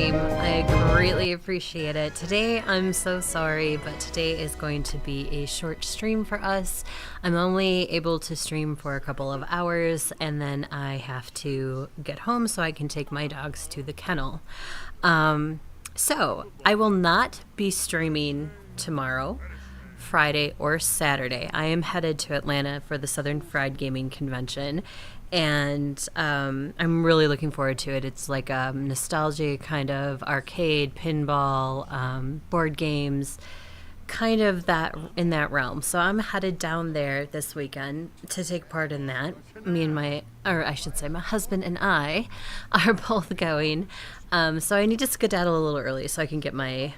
stream. I greatly appreciate it. Today, I'm so sorry, but today is going to be a short stream for us. I'm only able to stream for a couple of hours, and then I have to get home so I can take my dogs to the kennel. So, I will not be streaming tomorrow, Friday, or Saturday. I am headed to Atlanta for the Southern Fried Gaming Convention, and I'm really looking forward to it. It's like a nostalgia kind of arcade, pinball, board games, kind of that in that realm. So I'm headed down there this weekend to take part in that. Me and my husband and I are both going. So I need to skedaddle a little early so I can get my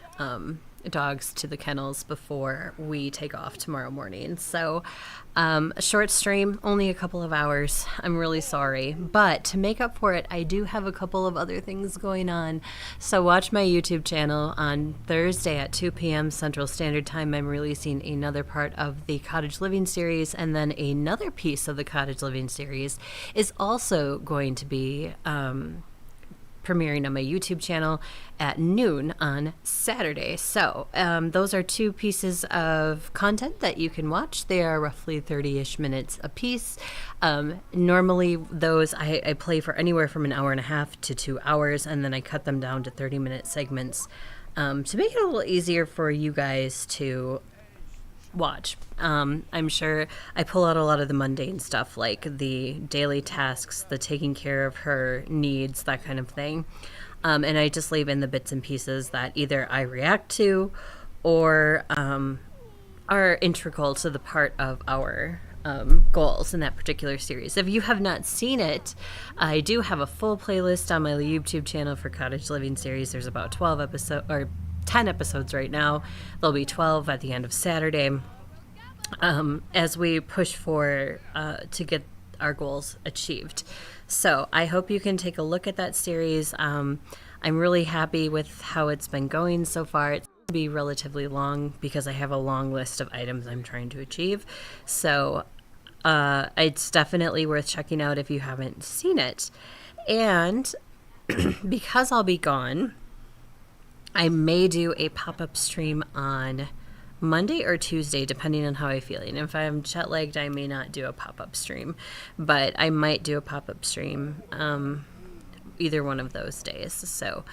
dogs to the kennels before we take off tomorrow morning. So a short stream, only a couple of hours. I'm really sorry, but to make up for it, I do have a couple of other things going on. So watch my YouTube channel. On Thursday at 2 p.m. Central Standard Time, I'm releasing another part of the Cottage Living series, and then another piece of the Cottage Living series is also going to be premiering on my YouTube channel at noon on Saturday. So those are two pieces of content that you can watch. They are roughly 30-ish minutes a piece. Normally those I play for anywhere from an hour and a half to 2 hours, and then I cut them down to 30-minute segments to make it a little easier for you guys to watch. I'm sure I pull out a lot of the mundane stuff, like the daily tasks, the taking care of her needs, that kind of thing. And I just leave in the bits and pieces that either I react to or are integral to the part of our goals in that particular series. If you have not seen it, I do have a full playlist on my YouTube channel for Cottage Living series. There's about 12 episodes, or 10 episodes right now. There'll be 12 at the end of Saturday as we push for to get our goals achieved. So I hope you can take a look at that series. I'm really happy with how it's been going so far. It's going to be relatively long because I have a long list of items I'm trying to achieve. So it's definitely worth checking out if you haven't seen it. And because I'll be gone, I may do a pop-up stream on Monday or Tuesday, depending on how I'm feeling. If I'm jet lagged, I may not do a pop-up stream, but I might do a pop-up stream either one of those days. So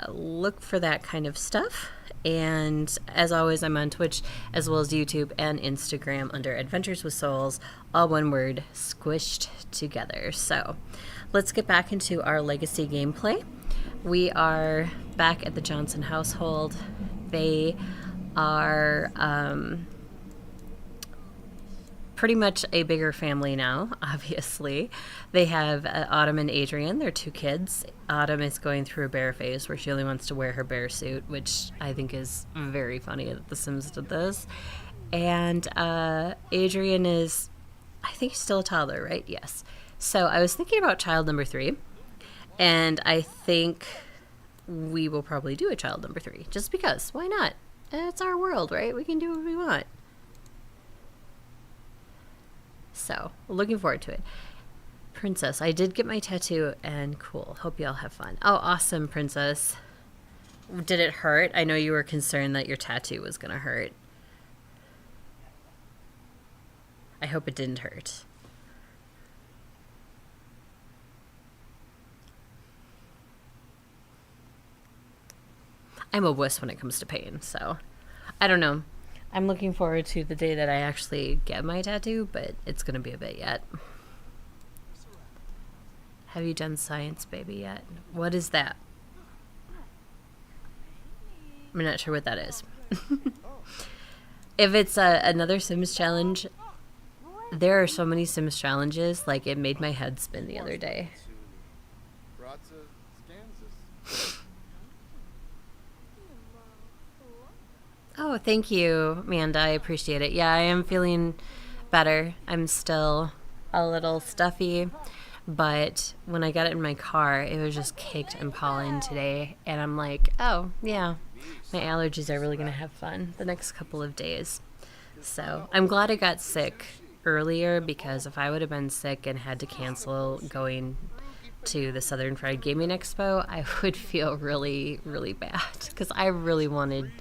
look for that kind of stuff. And as always, I'm on Twitch as well as YouTube and Instagram under Adventures with Souls, all one word, squished together. So let's get back into our legacy gameplay. We are back at the Johnson household. They are pretty much a bigger family now, obviously. They have Autumn and Adrian, their two kids. Autumn is going through a bear phase where she only wants to wear her bear suit, which I think is very funny that The Sims did this. And Adrian is, I think he's still a toddler, right? Yes. So I was thinking about child number 3. And I think we will probably do a child number 3, just because. Why not? It's our world, right? We can do what we want. So, looking forward to it. Princess, I did get my tattoo, and cool. Hope y'all have fun. Oh, awesome, Princess. Did it hurt? I know you were concerned that your tattoo was going to hurt. I hope it didn't hurt. I'm a wuss when it comes to pain, so I don't know. I'm looking forward to the day that I actually get my tattoo, but it's going to be a bit yet. Have you done Science Baby yet? What is that? I'm not sure what that is. If it's another Sims challenge, there are so many Sims challenges, like it made my head spin the other day. Oh, thank you, Amanda. I appreciate it. Yeah, I am feeling better. I'm still a little stuffy, but when I got it in my car, it was just caked in pollen today, and I'm like, oh, yeah, my allergies are really going to have fun the next couple of days. So I'm glad I got sick earlier, because if I would have been sick and had to cancel going to the Southern Fried Gaming Expo, I would feel really, really bad because I really wanted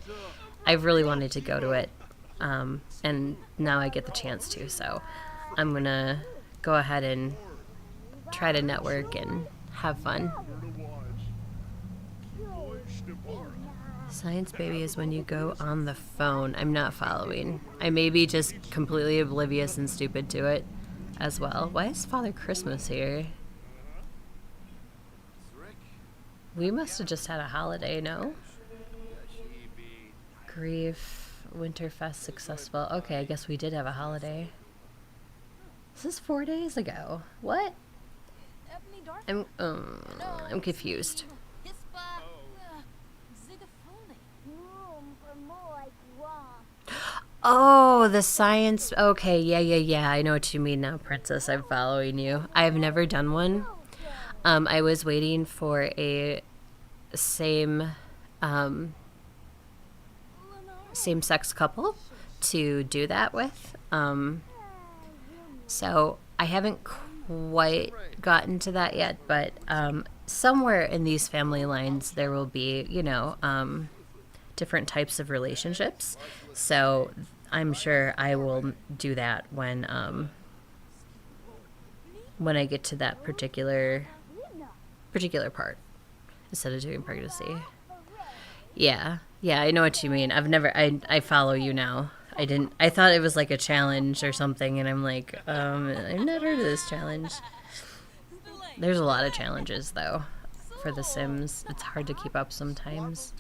to go to it, and now I get the chance to. So I'm gonna go ahead and try to network and have fun. Science baby is when you go on the phone. I'm not following. I may be just completely oblivious and stupid to it as well. Why is Father Christmas here? We must have just had a holiday, no? Grief, Winterfest successful. Okay, I guess we did have a holiday. This is 4 days ago. What? I'm confused. Oh, the science. Okay, yeah. I know what you mean now, Princess. I'm following you. I've never done one. I was waiting for a same-sex couple to do that with. So I haven't quite gotten to that yet, but somewhere in these family lines there will be, different types of relationships. So I'm sure I will do that when I get to that particular part instead of doing pregnancy. Yeah, I know what you mean. I follow you now. I thought it was like a challenge or something, and I'm like, I've not heard of this challenge. There's a lot of challenges, though, for The Sims. It's hard to keep up sometimes.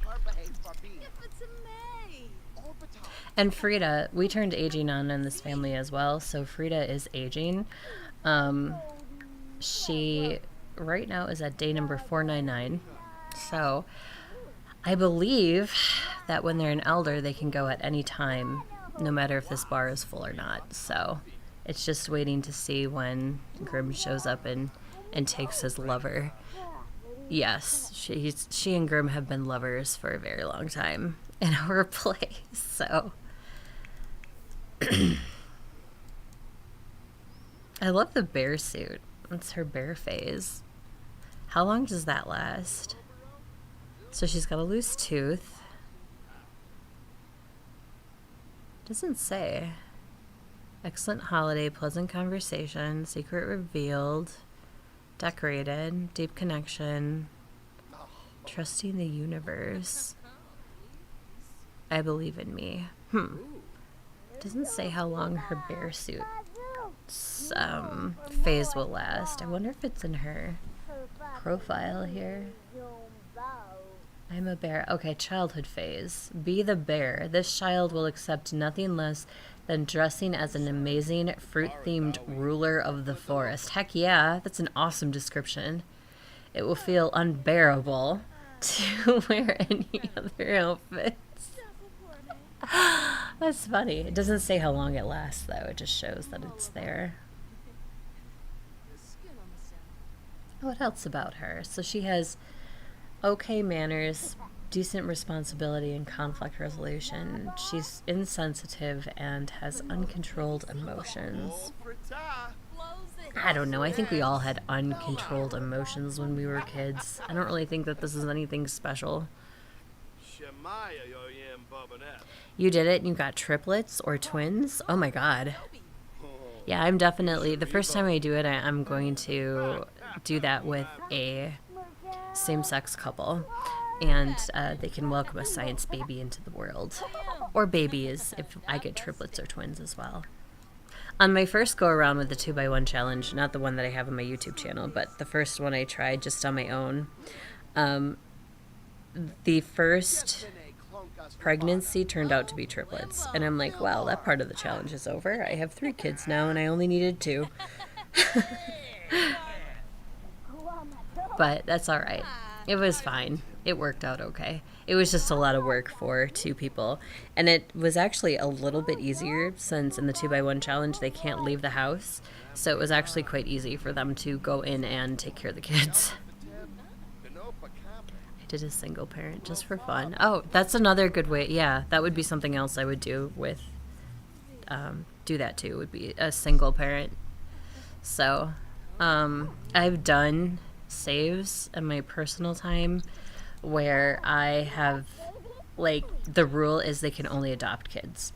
And Frida, we turned aging on in this family as well, so Frida is aging. She, right now, is at day number 499. So I believe that when they're an elder, they can go at any time, no matter if this bar is full or not. So it's just waiting to see when Grimm shows up and takes his lover. Yes, she and Grimm have been lovers for a very long time in our place. So I love the bear suit. It's her bear phase. How long does that last? So she's got a loose tooth. Doesn't say. Excellent holiday, pleasant conversation, secret revealed, decorated, deep connection, trusting the universe. I believe in me. Doesn't say how long her bear suit phase will last. I wonder if it's in her profile here. I'm a bear. Okay, childhood phase. Be the bear. This child will accept nothing less than dressing as an amazing fruit-themed ruler of the forest. Heck yeah, that's an awesome description. It will feel unbearable to wear any other outfits. That's funny. It doesn't say how long it lasts, though. It just shows that it's there. What else about her? So she has okay manners, decent responsibility, and conflict resolution. She's insensitive and has uncontrolled emotions. I don't know. I think we all had uncontrolled emotions when we were kids. I don't really think that this is anything special. You did it and you got triplets or twins? Oh my god. Yeah, I'm definitely... The first time I do it, I'm going to do that with a same-sex couple. And they can welcome a science baby into the world. Or babies, if I get triplets or twins as well. On my first go-around with the 2x1 challenge, not the one that I have on my YouTube channel, but the first one I tried just on my own, the first pregnancy turned out to be triplets. And I'm like, wow, that part of the challenge is over. I have 3 kids now, and I only needed 2. But that's all right. It was fine. It worked out okay. It was just a lot of work for 2 people. And it was actually a little bit easier since in the 2x1 challenge they can't leave the house. So it was actually quite easy for them to go in and take care of the kids. I did a single parent just for fun. Oh, that's another good way. Yeah, that would be something else I would do with, do that too, would be a single parent. So, I've done saves in my personal time where I have, like, the rule is they can only adopt kids.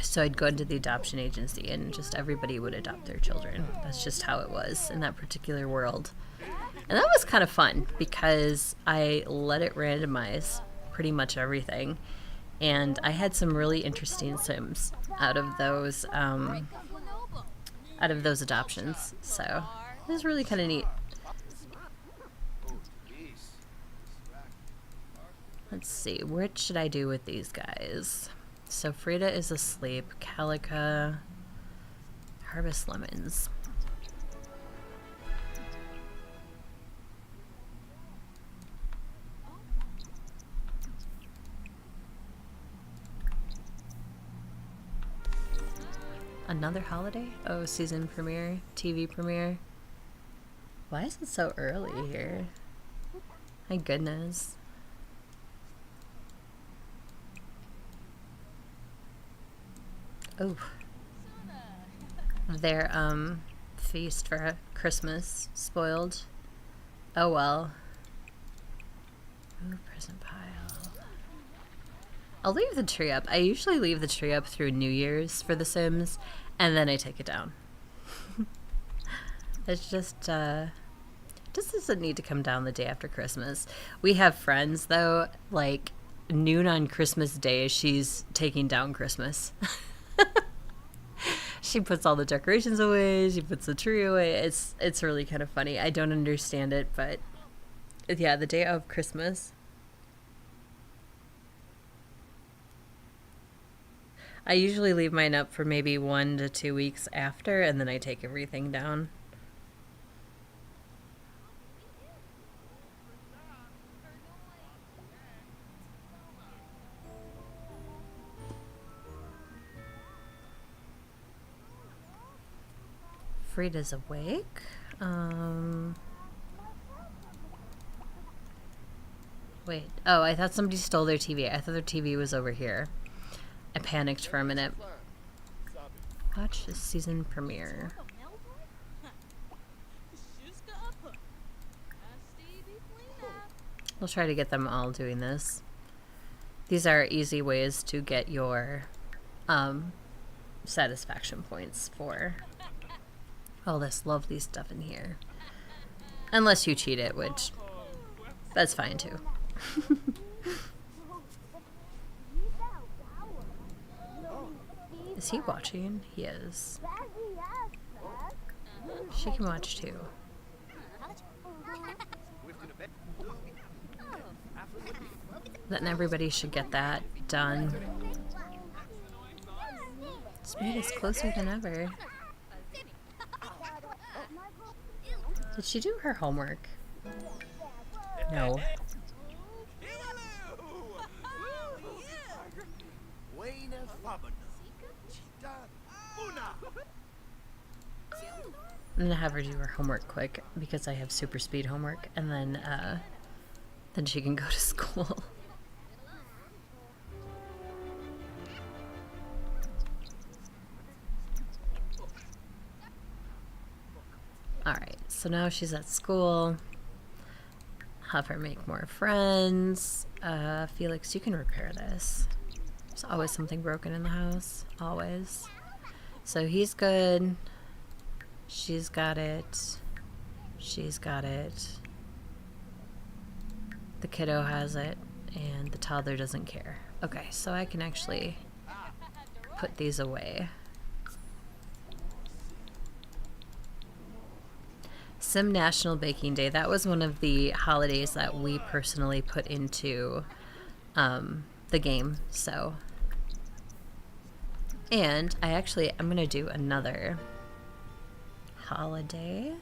So I'd go into the adoption agency and just everybody would adopt their children. That's just how it was in that particular world. And that was kind of fun because I let it randomize pretty much everything. And I had some really interesting Sims out of those adoptions. So it was really kind of neat. Let's see, what should I do with these guys? So Frida is asleep. Calica, harvest lemons. Another holiday? Oh, season premiere, TV premiere. Why is it so early here? My goodness. Oh, their feast for Christmas spoiled. Oh well. Ooh, present pile. I'll leave the tree up. I usually leave the tree up through New Year's for The Sims, and then I take it down. It's just doesn't need to come down the day after Christmas. We have friends though, like noon on Christmas Day, she's taking down Christmas. She puts all the decorations away. She puts the tree away. It's really kind of funny. I don't understand it, but yeah, the day of Christmas. I usually leave mine up for maybe 1 to 2 weeks after, and then I take everything down. Frida's awake. Wait. Oh, I thought somebody stole their TV. I thought their TV was over here. I panicked for a minute. Watch the season premiere. We'll try to get them all doing this. These are easy ways to get your satisfaction points for all this lovely stuff in here. Unless you cheat it, which that's fine too. Is he watching? He is. She can watch too. Then everybody should get that done. Speed is closer than ever. Did she do her homework? No. I'm gonna have her do her homework quick because I have super speed homework, and then she can go to school. Alright, so now she's at school. Have her make more friends. Felix, you can repair this. There's always something broken in the house. Always. So he's good. She's got it. She's got it. The kiddo has it. And the toddler doesn't care. Okay, so I can actually put these away. Sim National Baking Day. That was one of the holidays that we personally put into the game. So, and I'm gonna do another holiday.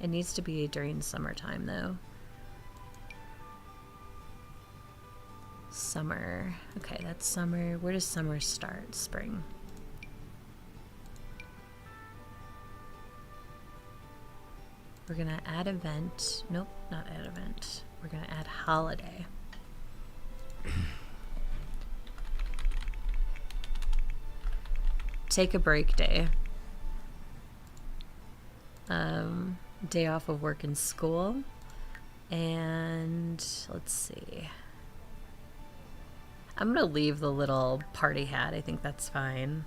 It needs to be during summertime though. Summer. Okay, that's summer. Where does summer start? Spring. We're gonna add event. Nope, not add event. We're gonna add holiday. Take a break day. Day off of work and school. And let's see. I'm gonna leave the little party hat. I think that's fine.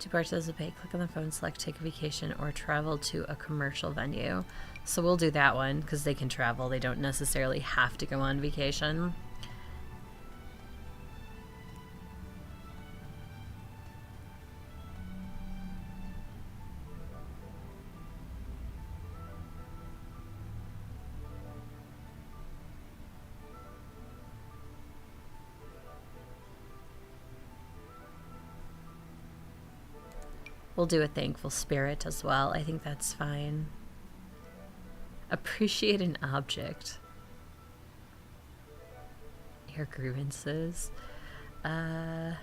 To participate, click on the phone, select take a vacation or travel to a commercial venue. So we'll do that one because they can travel. They don't necessarily have to go on vacation. We'll do a thankful spirit as well. I think that's fine. Appreciate an object. Air grievances. Yeah,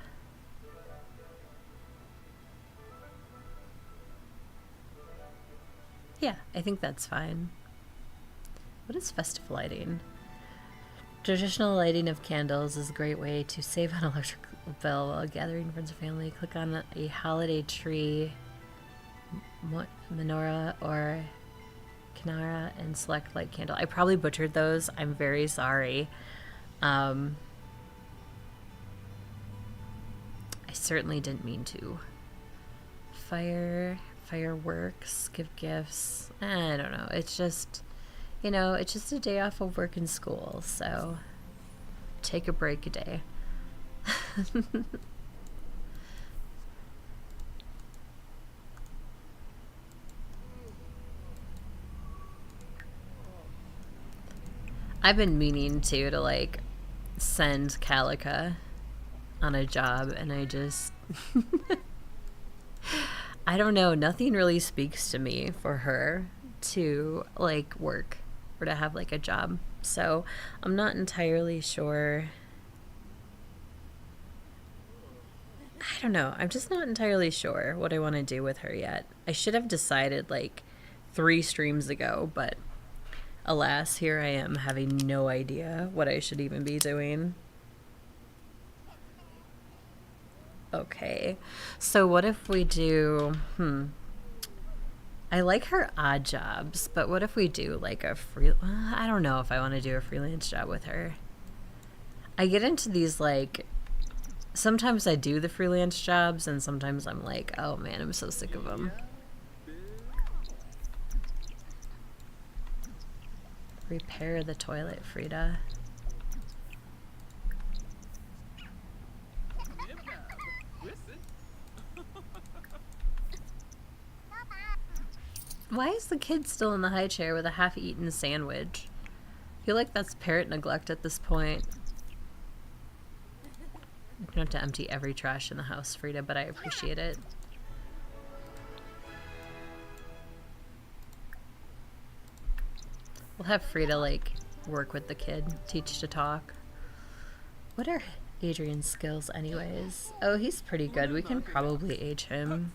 I think that's fine. What is festive lighting? Traditional lighting of candles is a great way to save on electric bill while gathering friends and family. Click on a holiday tree, menorah, or kinara and select light candle. I probably butchered those. I'm very sorry. I certainly didn't mean to. Fireworks, give gifts. I don't know. It's just, you know, it's just a day off of work and school. So take a break a day. I've been meaning to like send Calica on a job, and I just I don't know, nothing really speaks to me for her to like work or to have like a job. So I'm not entirely sure. I don't know. I'm just not entirely sure what I want to do with her yet. I should have decided like 3 streams ago, but alas, here I am having no idea what I should even be doing. Okay. So what if we do, I like her odd jobs, but what if we do like a I don't know if I want to do a freelance job with her. I get into these like, sometimes I do the freelance jobs and sometimes I'm like, oh man, I'm so sick of them. Repair the toilet, Frida. Why is the kid still in the high chair with a half-eaten sandwich? I feel like that's parent neglect at this point. You don't have to empty every trash in the house, Frida, but I appreciate it. We'll have Frida, like, work with the kid, teach to talk. What are Adrian's skills anyways? Oh, he's pretty good. We can probably age him.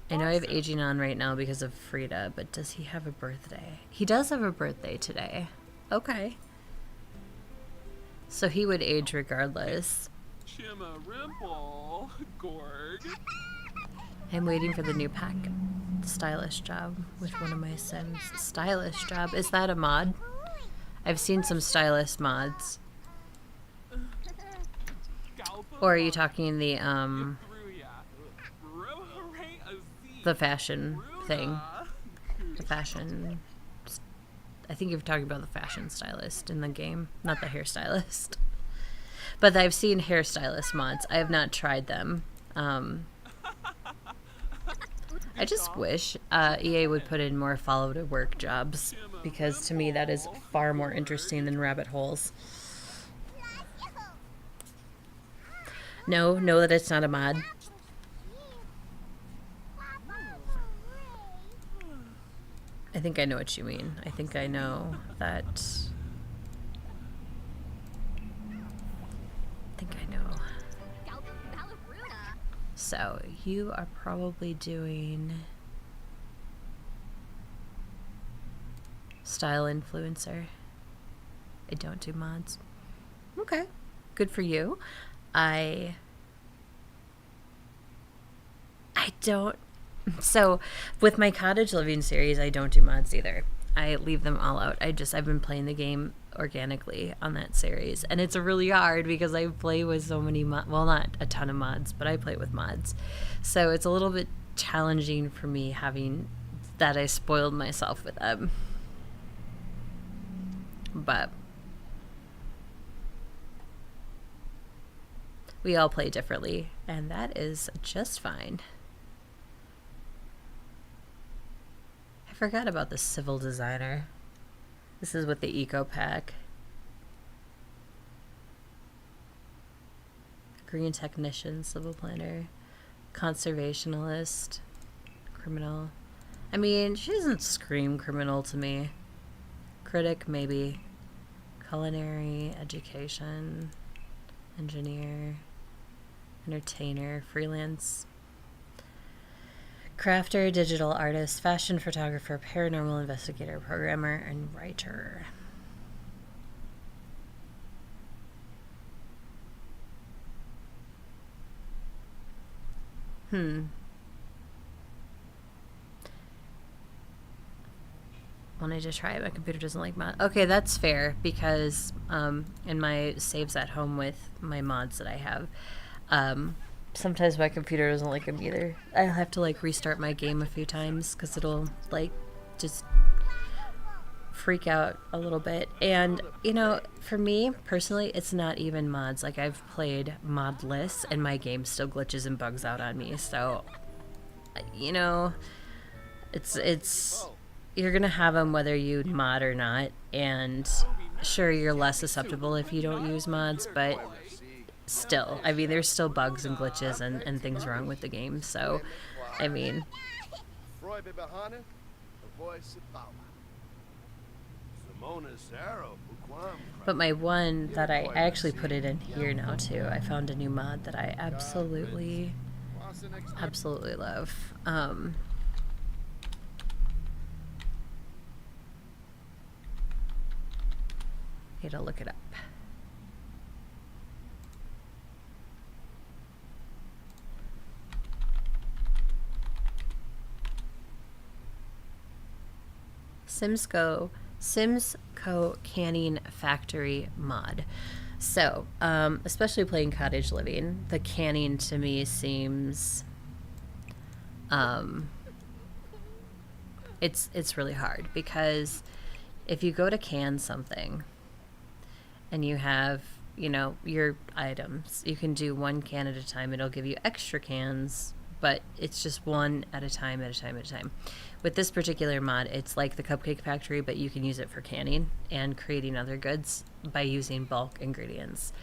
I know I have aging on right now because of Frida, but does he have a birthday? He does have a birthday today. Okay. So he would age regardless. I'm waiting for the new pack. Stylish job with one of my sims. Stylish job? Is that a mod? I've seen some stylist mods. Or are you talking the fashion thing? The fashion... I think you're talking about the fashion stylist in the game, not the hairstylist. But I've seen hairstylist mods. I have not tried them. I just wish EA would put in more follow-to-work jobs, because to me that is far more interesting than rabbit holes. No, know that it's not a mod. I think I know what you mean. I think I know that... I think I know. So, you are probably doing... Style influencer. I don't do mods. Okay. Good for you. I don't. So, with my cottage living series, I don't do mods either. I leave them all out. I've been playing the game organically on that series, and it's really hard because I play with so many well, not a ton of mods, but I play with mods. So, it's a little bit challenging for me having that I spoiled myself with them. But we all play differently, and that is just fine. I forgot about the civil designer. This is with the eco pack. Green technician, civil planner, conservationalist, criminal. I mean, she doesn't scream criminal to me. Critic, maybe. Culinary, education, engineer, entertainer, freelance, crafter, digital artist, fashion photographer, paranormal investigator, programmer, and writer. Wanted to try it. My computer doesn't like mod. Okay, that's fair because in my saves at home with my mods that I have, sometimes my computer doesn't like them either. I'll have to like restart my game a few times because it'll like just freak out a little bit. And you know, for me personally, it's not even mods. Like I've played modless and my game still glitches and bugs out on me. So you know, it's you're gonna have them whether you mod or not, and sure, you're less susceptible if you don't use mods, but still, I mean, there's still bugs and glitches and things wrong with the game, so I mean, but my one that I actually put it in here now too, I found a new mod that I absolutely love. Need to look it up. SimsCo Canning Factory mod. So, especially playing cottage living, the canning to me seems it's really hard because if you go to can something and you have, you know, your items, you can do one can at a time. It'll give you extra cans, but it's just one at a time. With this particular mod, it's like the Cupcake Factory, but you can use it for canning and creating other goods by using bulk ingredients,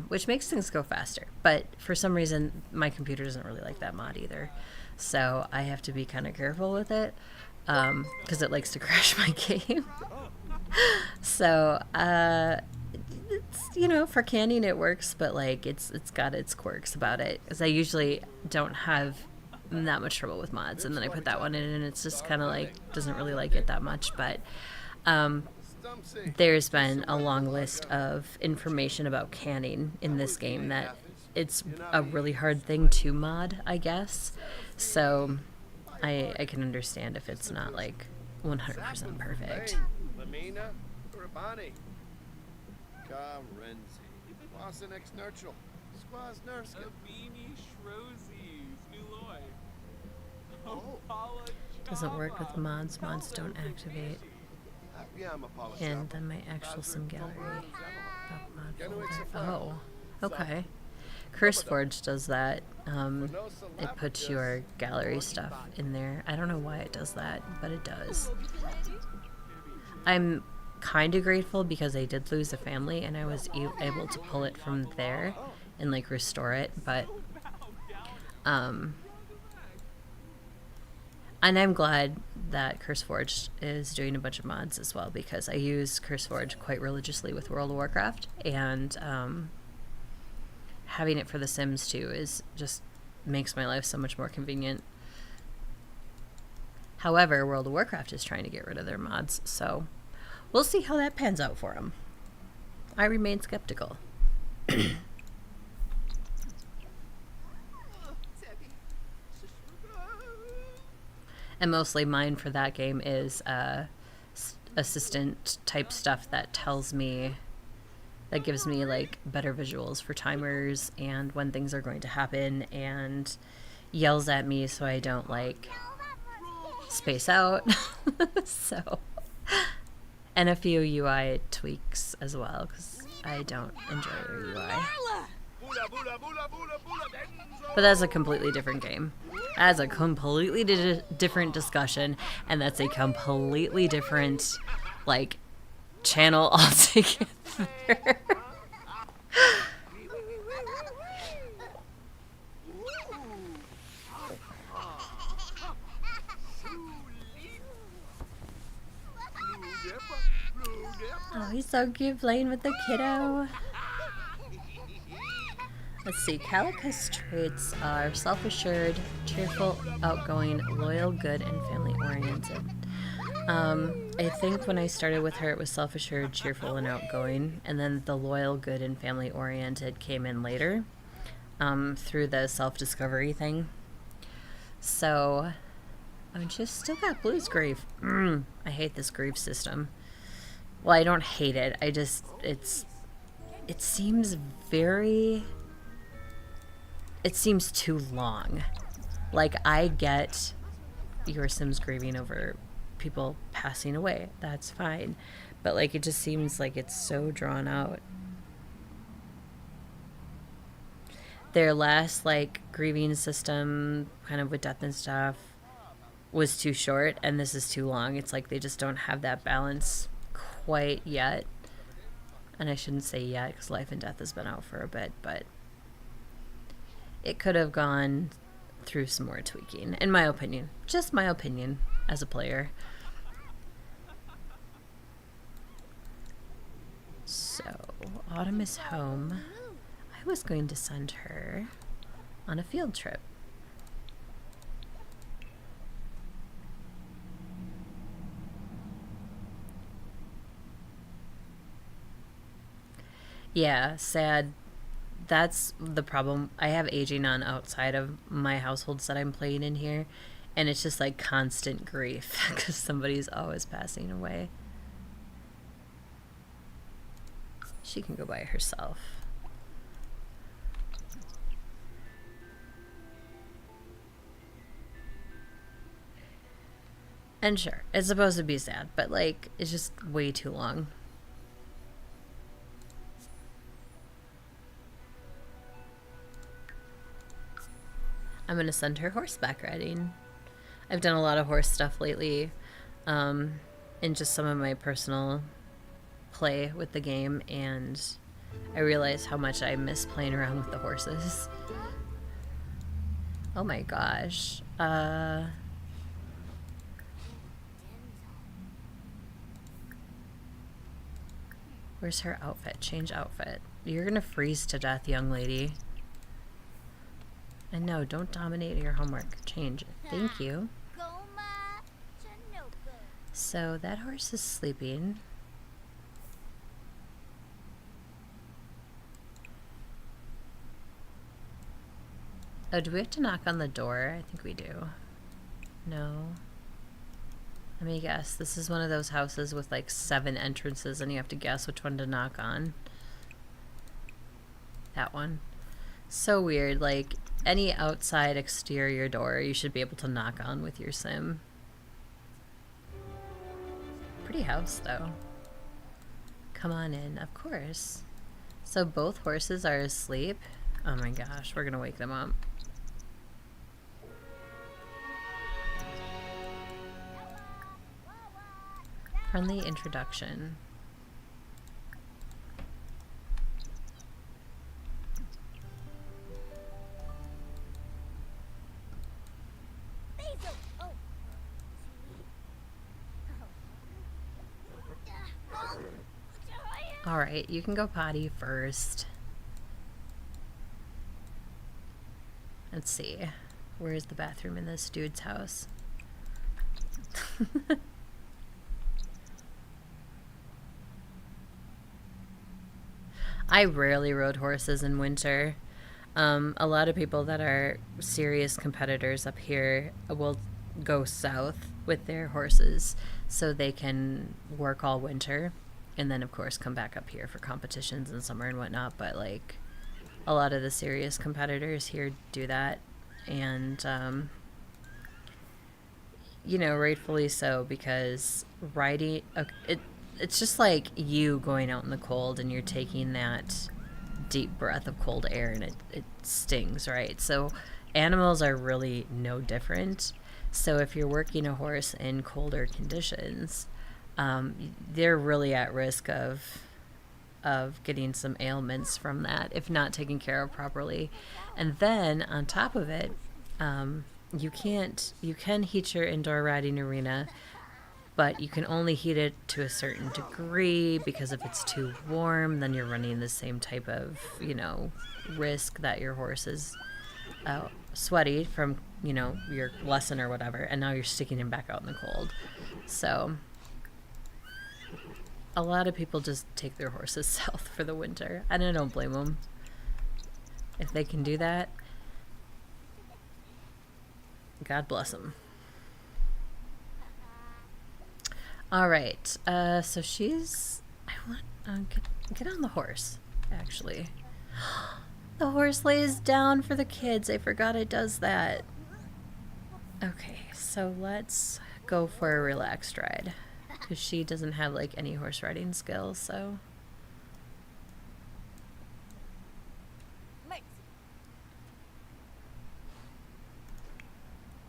which makes things go faster. But for some reason, my computer doesn't really like that mod either. So I have to be kind of careful with it because it likes to crash my game. So, it's, you know, for canning it works, but like it's got its quirks about it, because I usually don't have that much trouble with mods, and then I put that one in and it's just kind of like doesn't really like it that much. But there's been a long list of information about canning in this game that it's a really hard thing to mod, I guess. So I can understand if it's not like 100% perfect. Doesn't work with mods. Mods don't activate. And then my actual sim gallery. Oh, okay. CurseForge does that. It puts your gallery stuff in there. I don't know why it does that, but it does. I'm kind of grateful because I did lose a family and I was able to pull it from there and like restore it, but and I'm glad that CurseForge is doing a bunch of mods as well, because I use CurseForge quite religiously with World of Warcraft, and having it for The Sims too is just makes my life so much more convenient. However, World of Warcraft is trying to get rid of their mods, so we'll see how that pans out for them. I remain skeptical. And mostly mine for that game is assistant type stuff that tells me, that gives me like better visuals for timers and when things are going to happen, and yells at me so I don't like space out. So, and a few UI tweaks as well, because I don't enjoy their UI. But that's a completely different game. That's a completely different discussion, and that's a completely different, like, channel altogether. Oh, he's so cute playing with the kiddo. Let's see, Calica's traits are self-assured, cheerful, outgoing, loyal, good, and family-oriented. I think when I started with her, it was self-assured, cheerful, and outgoing, and then the loyal, good, and family-oriented came in later, through the self-discovery thing. So, and she's still got Blue's grief. I hate this grief system. Well, I don't hate it. I just, it seems very... It seems too long. Like, I get your Sims grieving over people passing away. That's fine. But, like, it just seems like it's so drawn out. Their last, like, grieving system, kind of with death and stuff, was too short, and this is too long. It's like they just don't have that balance quite yet. And I shouldn't say yet, because Life and Death has been out for a bit, but it could have gone through some more tweaking, in my opinion. Just my opinion as a player. So, Autumn is home. I was going to send her on a field trip. Yeah, sad. That's the problem. I have aging on outside of my households that I'm playing in here, and it's just like constant grief because somebody's always passing away. She can go by herself. And sure, it's supposed to be sad, but like, it's just way too long. I'm going to send her horseback riding. I've done a lot of horse stuff lately, in just some of my personal play with the game, and I realized how much I miss playing around with the horses. Oh my gosh. Where's her outfit? Change outfit. You're going to freeze to death, young lady. And no, don't dominate your homework. Change it. Thank you. So that horse is sleeping. Oh, do we have to knock on the door? I think we do. No. Let me guess. This is one of those houses with like 7 entrances and you have to guess which one to knock on. That one. So weird. Like, any outside exterior door you should be able to knock on with your sim. Pretty house though. Come on in, of course. So both horses are asleep. Oh my gosh, we're gonna wake them up. Friendly introduction. Alright, you can go potty first. Let's see. Where is the bathroom in this dude's house? I rarely rode horses in winter. A lot of people that are serious competitors up here will go south with their horses so they can work all winter and then, of course, come back up here for competitions in summer and whatnot. But, like, a lot of the serious competitors here do that. And, you know, rightfully so, because riding, it's just like you going out in the cold and you're taking that deep breath of cold air and it stings, right? So animals are really no different. So if you're working a horse in colder conditions, they're really at risk of getting some ailments from that if not taken care of properly. And then on top of it, you can heat your indoor riding arena, but you can only heat it to a certain degree, because if it's too warm, then you're running the same type of, you know, risk that your horse is sweaty from, you know, your lesson or whatever, and now you're sticking him back out in the cold. So a lot of people just take their horses south for the winter, and I don't blame them. If they can do that, God bless them. All right, so she's, I want, get on the horse, actually. The horse lays down for the kids. I forgot it does that. Okay, so let's go for a relaxed ride, because she doesn't have, like, any horse riding skills, so.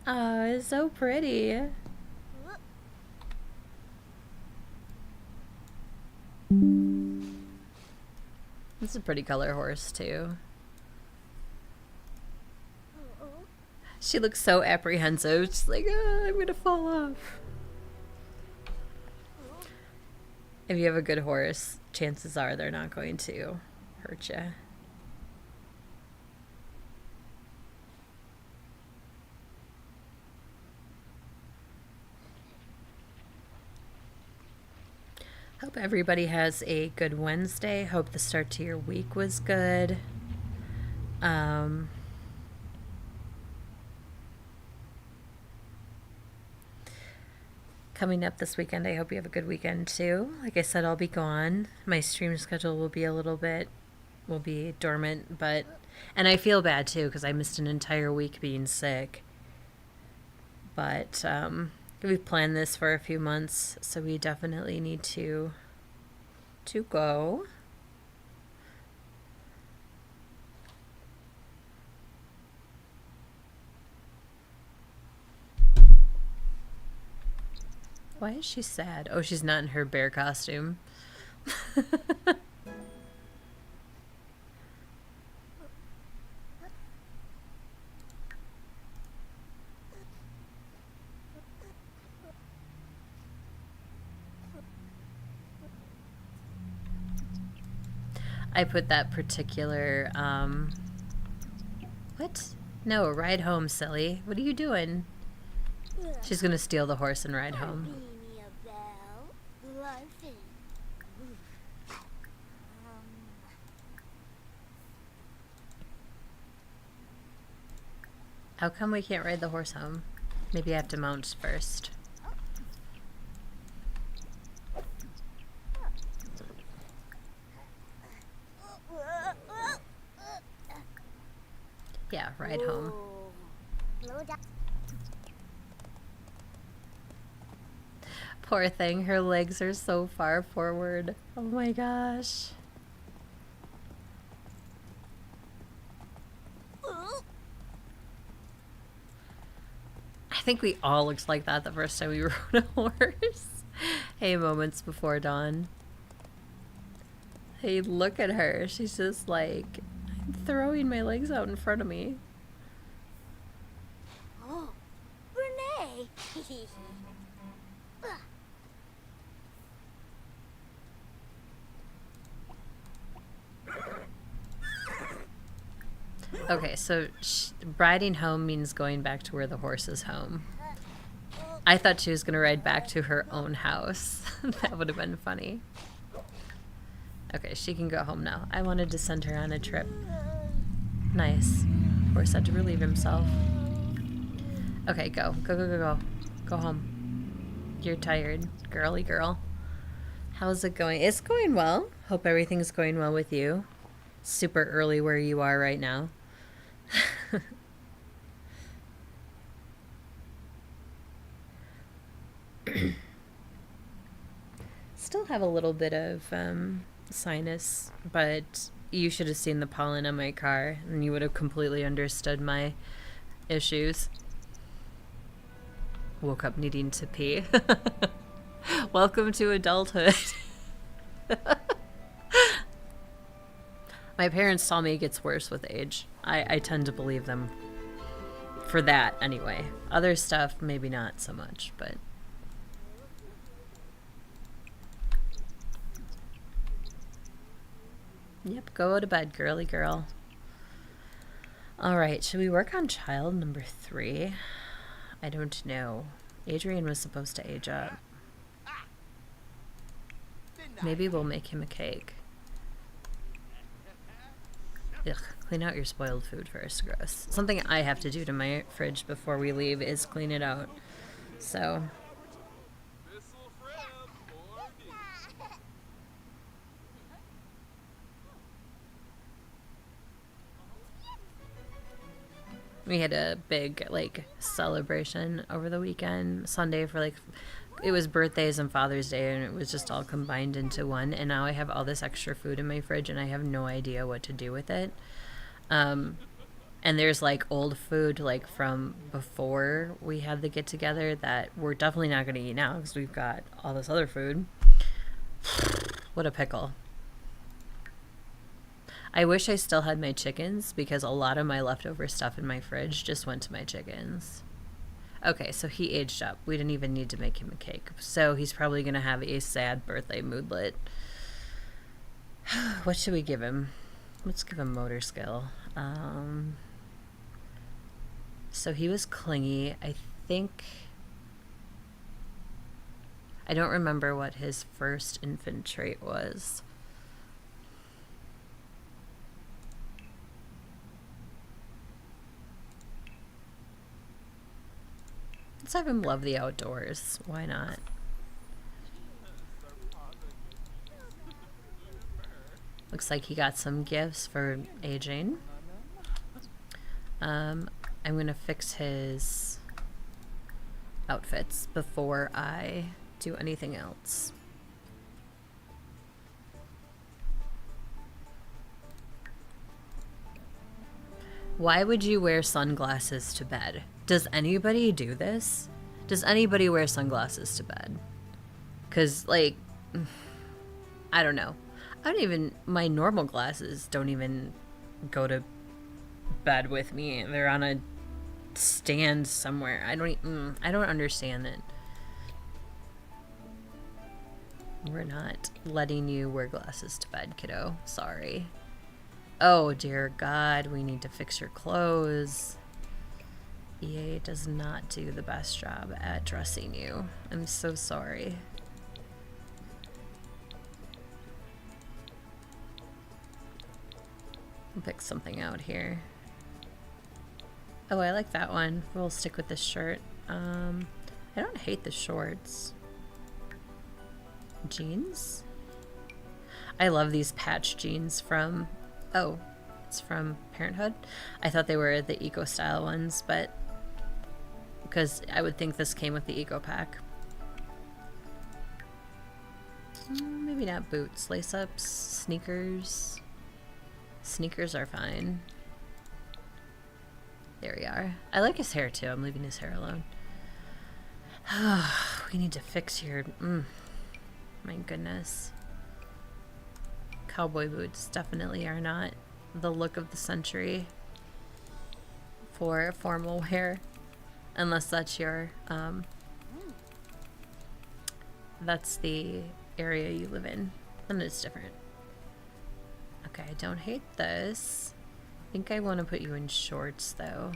Oh, it's so pretty. It's a pretty color horse, too. She looks so apprehensive. She's like, oh, I'm gonna fall off. If you have a good horse, chances are they're not going to hurt you. Hope everybody has a good Wednesday. Hope the start to your week was good. Coming up this weekend, I hope you have a good weekend too. Like I said, I'll be gone. My stream schedule will be will be dormant, and I feel bad too because I missed an entire week being sick. But we've planned this for a few months, so we definitely need to go. Why is she sad? Oh, she's not in her bear costume. I put that particular, what? No, ride home, silly. What are you doing? She's gonna steal the horse and ride home. How come we can't ride the horse home? Maybe I have to mount first. Yeah, ride home. Poor thing, her legs are so far forward. Oh my gosh. I think we all looked like that the first time we rode a horse. Hey, moments before dawn. Hey, look at her. She's just like, I'm throwing my legs out in front of me. Oh, Renee. Okay, so riding home means going back to where the horse is home. I thought she was going to ride back to her own house. That would have been funny. Okay, she can go home now. I wanted to send her on a trip. Nice. Horse had to relieve himself. Okay, go. Go, go, go, go. Go home. You're tired, girly girl. How's it going? It's going well. Hope everything's going well with you. Super early where you are right now. Still have a little bit of sinus, but you should have seen the pollen on my car and you would have completely understood my issues. Woke up needing to pee. Welcome to adulthood. My parents tell me it gets worse with age. I tend to believe them. For that, anyway. Other stuff, maybe not so much, but... Yep, go to bed, girly girl. Alright, should we work on child number 3? I don't know. Adrian was supposed to age up. Maybe we'll make him a cake. Ugh, clean out your spoiled food first, gross. Something I have to do to my fridge before we leave is clean it out. So... We had a big, like, celebration over the weekend, Sunday for, like, it was birthdays and Father's Day, and it was just all combined into one, and now I have all this extra food in my fridge, and I have no idea what to do with it. And there's, like, old food, like, from before we had the get-together that we're definitely not going to eat now, because we've got all this other food. What a pickle. I wish I still had my chickens because a lot of my leftover stuff in my fridge just went to my chickens. Okay, so he aged up. We didn't even need to make him a cake. So he's probably going to have a sad birthday moodlet. What should we give him? Let's give him motor skill. So he was clingy. I think... I don't remember what his first infant trait was. Let's have him love the outdoors. Why not? Looks like he got some gifts for aging. I'm going to fix his outfits before I do anything else. Why would you wear sunglasses to bed? Does anybody do this? Does anybody wear sunglasses to bed? Because, like, I don't know. I don't even, my normal glasses don't even go to bed with me. They're on a stand somewhere. I don't understand it. We're not letting you wear glasses to bed, kiddo. Sorry. Oh, dear God, we need to fix your clothes. EA does not do the best job at dressing you. I'm so sorry. I'll pick something out here. Oh, I like that one. We'll stick with this shirt. I don't hate the shorts. Jeans? I love these patch jeans from... Oh, it's from Parenthood. I thought they were the eco style ones, but because I would think this came with the eco pack. Maybe not boots. Lace ups, sneakers. Sneakers are fine. There we are. I like his hair too. I'm leaving his hair alone. We need to fix your... my goodness. Cowboy boots definitely are not the look of the century for formal wear, unless that's your that's the area you live in, then it's different. Okay, I don't hate this. I think I want to put you in shorts though.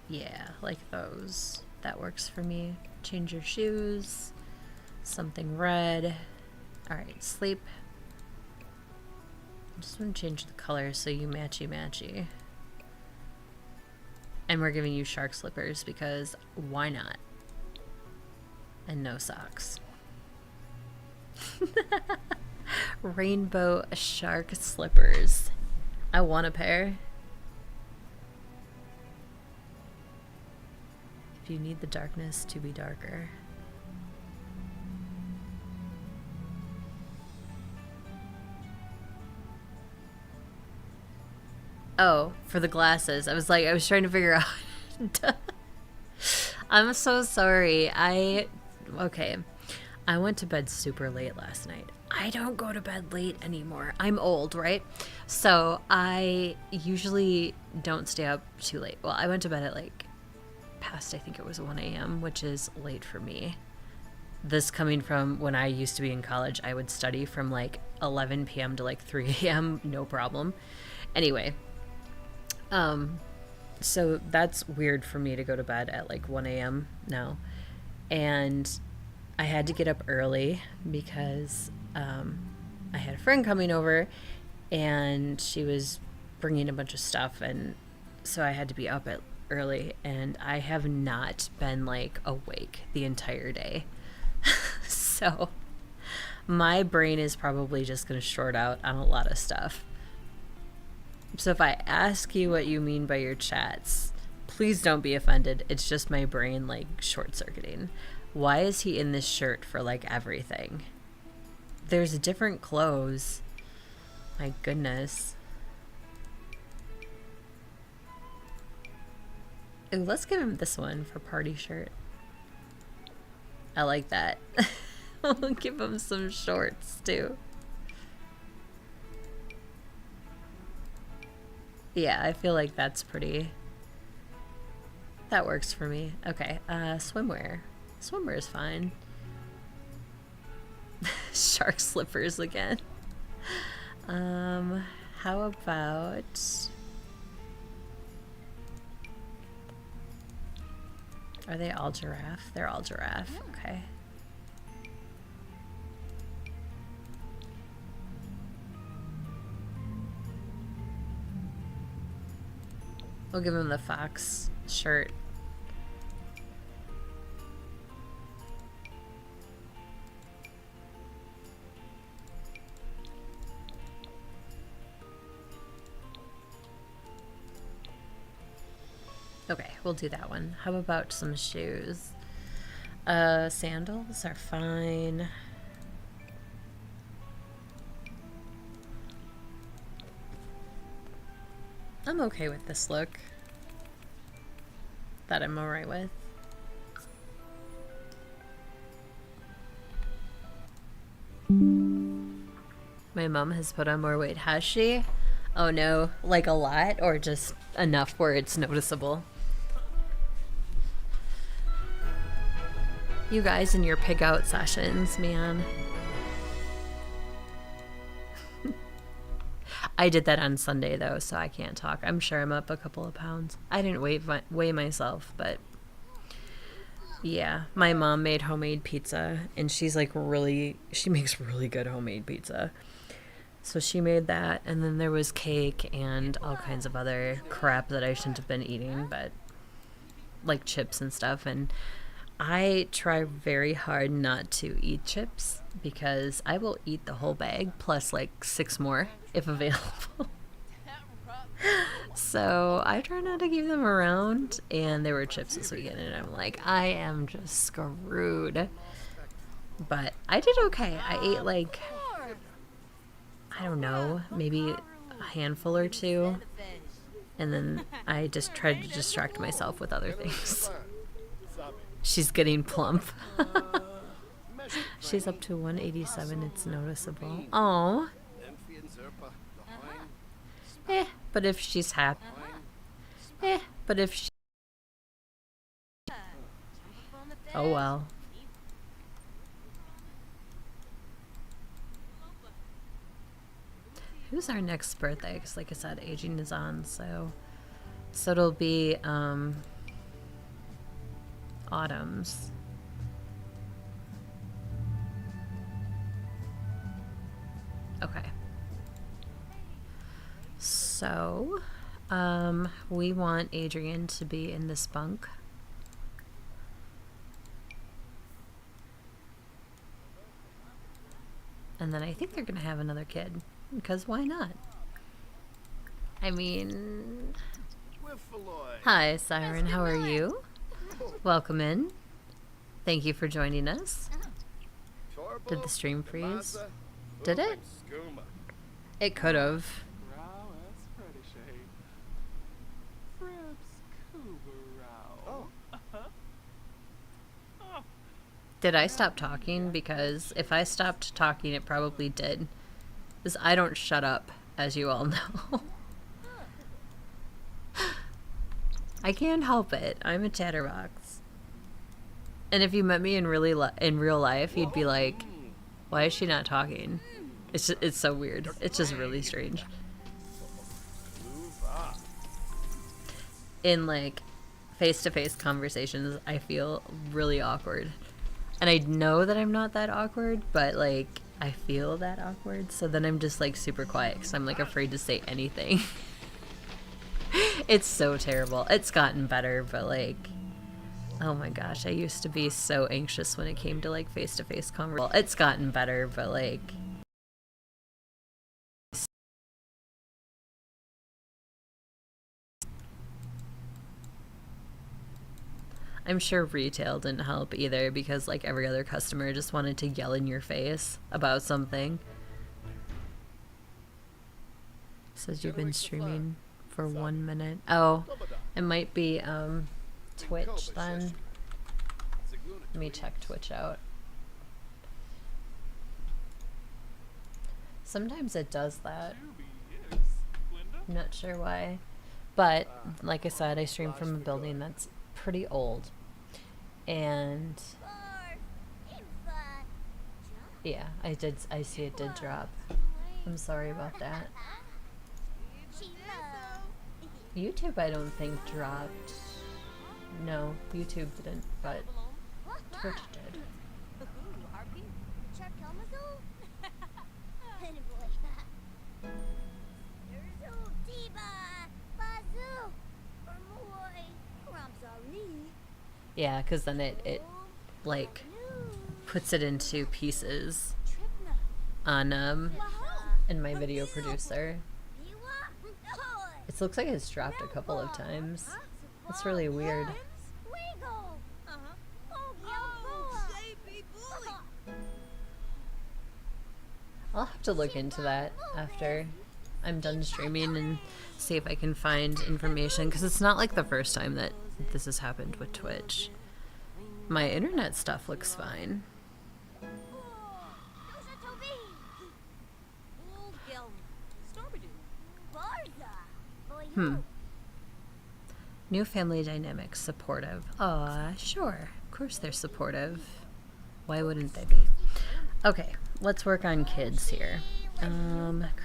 Yeah, like those. That works for me. Change your shoes. Something red. Alright, sleep. I just want to change the color so you matchy. And we're giving you shark slippers because why not? And no socks. Rainbow shark slippers. I want a pair. If you need the darkness to be darker. Oh, for the glasses. I was trying to figure out. I'm so sorry. Okay. I went to bed super late last night. I don't go to bed late anymore. I'm old, right? So I usually don't stay up too late. Well, I went to bed at like past, I think it was 1 a.m., which is late for me. This coming from when I used to be in college, I would study from like 11 p.m. to like 3 a.m. No problem. Anyway, so that's weird for me to go to bed at like 1 a.m. now. And I had to get up early because I had a friend coming over and she was bringing a bunch of stuff, and so I had to be up at early, and I have not been like awake the entire day. So my brain is probably just going to short out on a lot of stuff. So if I ask you what you mean by your chats, please don't be offended. It's just my brain like short-circuiting. Why is he in this shirt for like everything? There's different clothes. My goodness. Ooh, let's give him this one for party shirt. I like that. We'll give him some shorts too. Yeah, I feel like that's pretty... That works for me. Okay, swimwear. Swimwear is fine. Shark slippers again. How about... Are they all giraffe? They're all giraffe. Okay. We'll give him the fox shirt. Okay, we'll do that one. How about some shoes? Sandals are fine. I'm okay with this look. That I'm alright with. My mom has put on more weight. Has she? Oh no, like a lot or just enough where it's noticeable? You guys in your pig out sessions, man. I did that on Sunday though, so I can't talk. I'm sure I'm up a couple of pounds. I didn't weigh myself, but yeah, my mom made homemade pizza, and she's like she makes really good homemade pizza. So she made that, and then there was cake and all kinds of other crap that I shouldn't have been eating, but like chips and stuff. And I try very hard not to eat chips because I will eat the whole bag plus like 6 more if available. So I try not to keep them around, and there were chips this weekend, and I'm like, I am just screwed. But I did okay. I ate like, I don't know, maybe a handful or 2, and then I just tried to distract myself with other things. She's getting plump. She's up to 187. It's noticeable. Oh. But if she's happy. But if she... Oh well. Who's our next birthday? Because like I said, aging is on, so it'll be Autumn's. Okay. So, we want Adrian to be in this bunk. And then I think they're gonna have another kid, because why not? I mean... Hi, Siren, how are you? Welcome in. Thank you for joining us. Did the stream freeze? Did it? It could have. Did I stop talking? Because if I stopped talking, it probably did. Because I don't shut up, as you all know. I can't help it. I'm a chatterbox. And if you met me in real life, you'd be like, why is she not talking? It's so weird. It's just really strange. In like face-to-face conversations, I feel really awkward. And I know that I'm not that awkward, but like I feel that awkward. So then I'm just like super quiet because I'm like afraid to say anything. It's so terrible. It's gotten better, but like, oh my gosh, I used to be so anxious when it came to like face-to-face conversations. It's gotten better, but like, I'm sure retail didn't help either because like every other customer just wanted to yell in your face about something. Says you've been streaming for 1 minute. Oh, it might be Twitch then. Let me check Twitch out. Sometimes it does that. I'm not sure why. But like I said, I stream from a building that's pretty old. And yeah, I see it did drop. I'm sorry about that. YouTube I don't think dropped. No, YouTube didn't, but Twitch did. Yeah, because then it like puts it into pieces on in my video producer. It looks like it's dropped a couple of times. It's really weird. I'll have to look into that after I'm done streaming and see if I can find information, because it's not like the first time that this has happened with Twitch. My internet stuff looks fine. New family dynamics, supportive. Aw, sure. Of course they're supportive. Why wouldn't they be? Okay, let's work on kids here.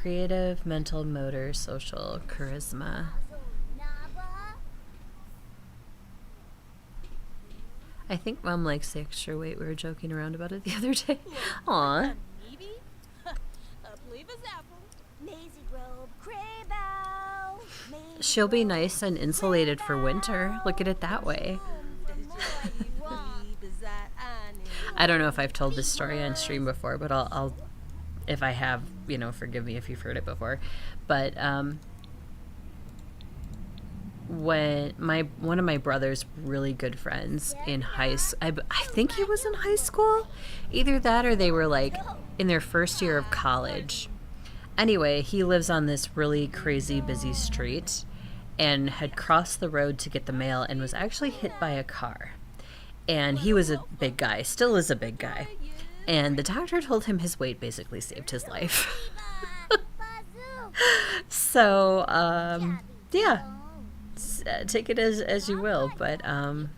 Creative, mental, motor, social, charisma. I think Mom likes the extra weight. We were joking around about it the other day. Aw. She'll be nice and insulated for winter. Look at it that way. I don't know if I've told this story on stream before, but I'll if I have, you know, forgive me if you've heard it before. But when one of my brother's really good friends in high school, I think he was in high school, either that or they were like in their first year of college. Anyway, he lives on this really crazy busy street and had crossed the road to get the mail and was actually hit by a car. And he was a big guy, still is a big guy. And the doctor told him his weight basically saved his life. So, yeah, take it as you will. But, and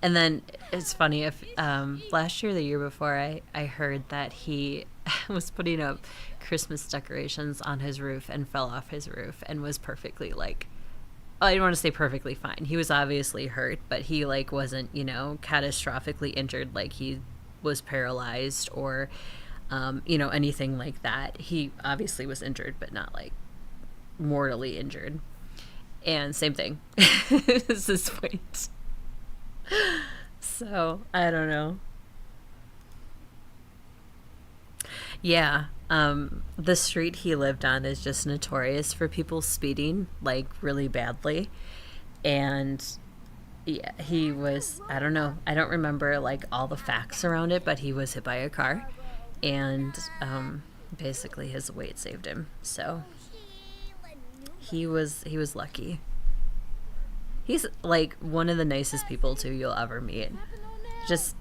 then it's funny, if last year, the year before, I heard that he was putting up Christmas decorations on his roof and fell off his roof and was perfectly like I don't want to say perfectly fine. He was obviously hurt, but he like wasn't, catastrophically injured, like he was paralyzed or anything like that. He obviously was injured, but not like mortally injured. And same thing. This is point. So, I don't know. Yeah. The street he lived on is just notorious for people speeding, like, really badly. And yeah, he was, I don't know, I don't remember, like, all the facts around it, but he was hit by a car. And basically his weight saved him. So he was lucky. He's, like, one of the nicest people, too, you'll ever meet. Just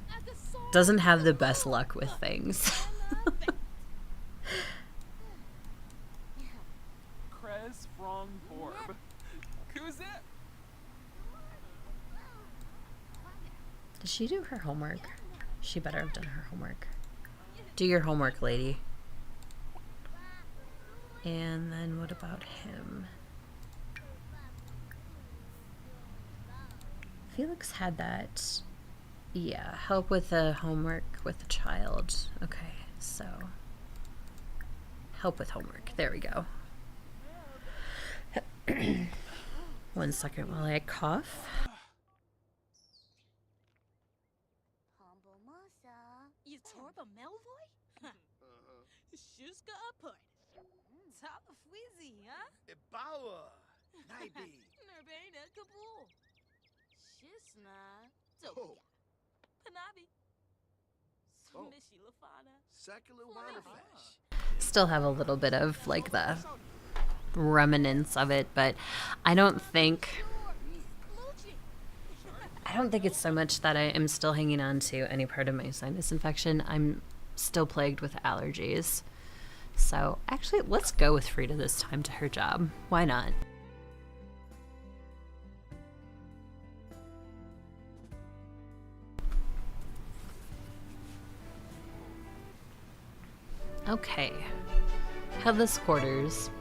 doesn't have the best luck with things. Did she do her homework? She better have done her homework. Do your homework, lady. And then what about him? Felix had that. Yeah, help with the homework with the child. Okay, so help with homework. There we go. 1 second while I cough. Still have a little bit of like the remnants of it, but I don't think it's so much that I am still hanging on to any part of my sinus infection. I'm still plagued with allergies. So actually, let's go with Frida this time to her job. Why not? Okay. Headless quarters.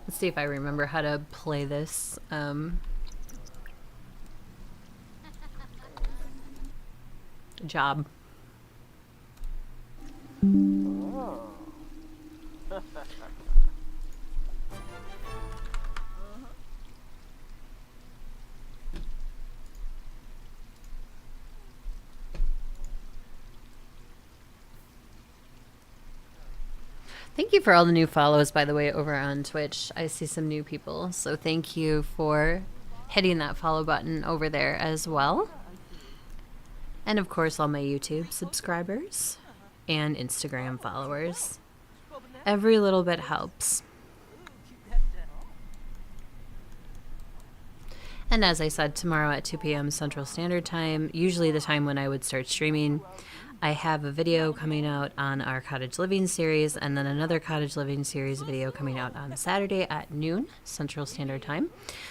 Let's see if I remember how to play this. Job. Thank you for all the new follows, by the way, over on Twitch. I see some new people, so thank you for hitting that follow button over there as well. And of course, all my YouTube subscribers and Instagram followers. Every little bit helps. And as I said, tomorrow at 2 p.m. Central Standard Time, usually the time when I would start streaming, I have a video coming out on our Cottage Living series, and then another Cottage Living series video coming out on Saturday at noon Central Standard Time.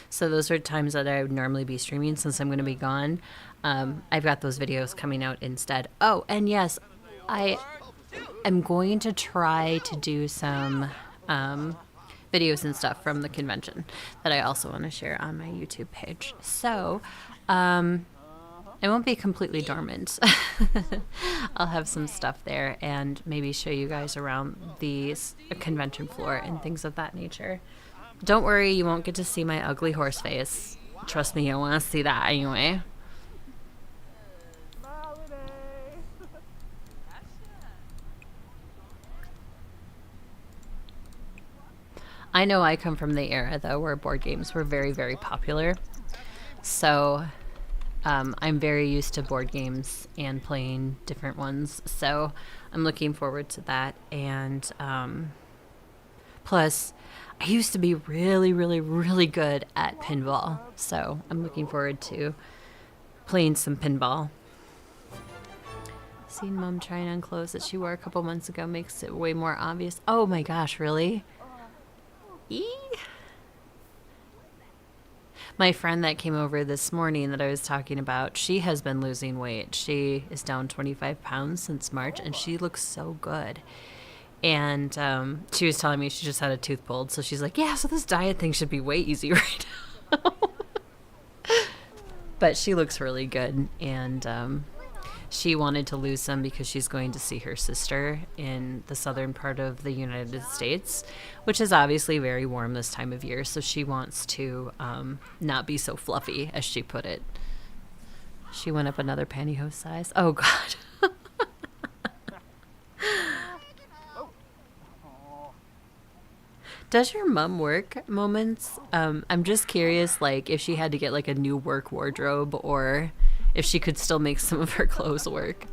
So those are times that I would normally be streaming since I'm going to be gone. I've got those videos coming out instead. Oh, and yes, I am going to try to do some videos and stuff from the convention that I also want to share on my YouTube page. So, it won't be completely dormant. I'll have some stuff there and maybe show you guys around the convention floor and things of that nature. Don't worry, you won't get to see my ugly horse face. Trust me, you want to see that anyway. I know I come from the era, though, where board games were very, very popular. So I'm very used to board games and playing different ones. So I'm looking forward to that. And plus, I used to be really, really, really good at pinball. So I'm looking forward to playing some pinball. Seeing Mom trying on clothes that she wore a couple months ago makes it way more obvious. Oh my gosh, really? My friend that came over this morning that I was talking about, she has been losing weight. She is down 25 pounds since March, and she looks so good. And she was telling me she just had a tooth pulled. So she's like, yeah, so this diet thing should be way easy right now. But she looks really good. And she wanted to lose some because she's going to see her sister in the southern part of the United States, which is obviously very warm this time of year. So she wants to not be so fluffy, as she put it. She went up another pantyhose size. Oh, God. Does your mom work moments? I'm just curious, like, if she had to get, like, a new work wardrobe or if she could still make some of her clothes work.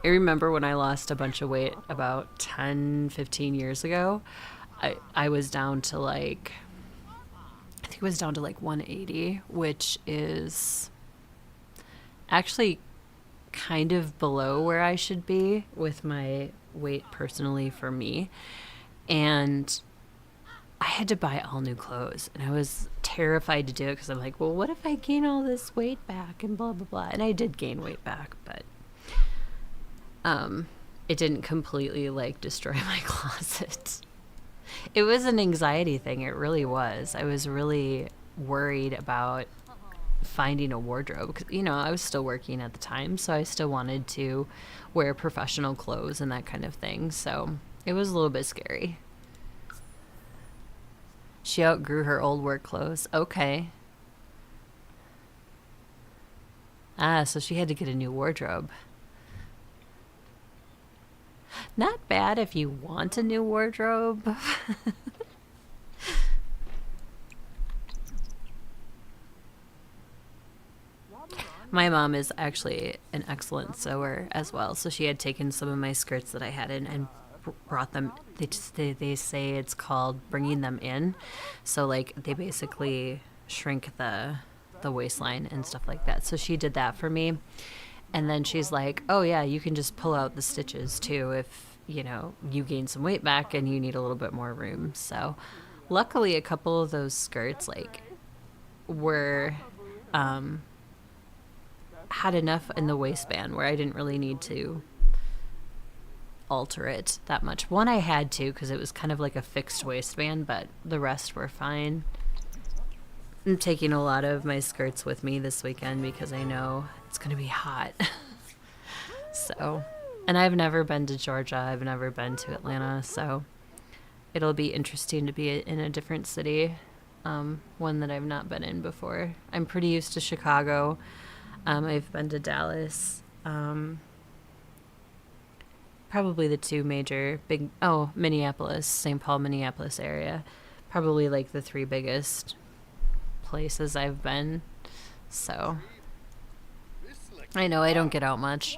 I remember when I lost a bunch of weight about 10, 15 years ago, I was down to, like, I think it was down to, like, 180, which is actually kind of below where I should be with my weight personally for me. And I had to buy all new clothes, and I was terrified to do it because I'm like, well, what if I gain all this weight back and blah, blah, blah. And I did gain weight back, but it didn't completely, like, destroy my closet. It was an anxiety thing. It really was. I was really worried about finding a wardrobe because, you know, I was still working at the time, so I still wanted to wear professional clothes and that kind of thing. So it was a little bit scary. She outgrew her old work clothes. Okay. Ah, so she had to get a new wardrobe. Not bad if you want a new wardrobe. My mom is actually an excellent sewer as well, so she had taken some of my skirts that I had in and brought them. They say it's called bringing them in, so like they basically shrink the waistline and stuff like that. So she did that for me, and then she's like, oh yeah, you can just pull out the stitches too if, you know, you gain some weight back and you need a little bit more room. So luckily a couple of those skirts like were had enough in the waistband where I didn't really need to alter it that much. One I had to because it was kind of like a fixed waistband, but the rest were fine. I'm taking a lot of my skirts with me this weekend because I know it's going to be hot. So, and I've never been to Georgia. I've never been to Atlanta, so it'll be interesting to be in a different city, one that I've not been in before. I'm pretty used to Chicago. I've been to Dallas. Probably the two major big, Minneapolis, St. Paul, Minneapolis area. Probably like the three biggest places I've been. So I know I don't get out much.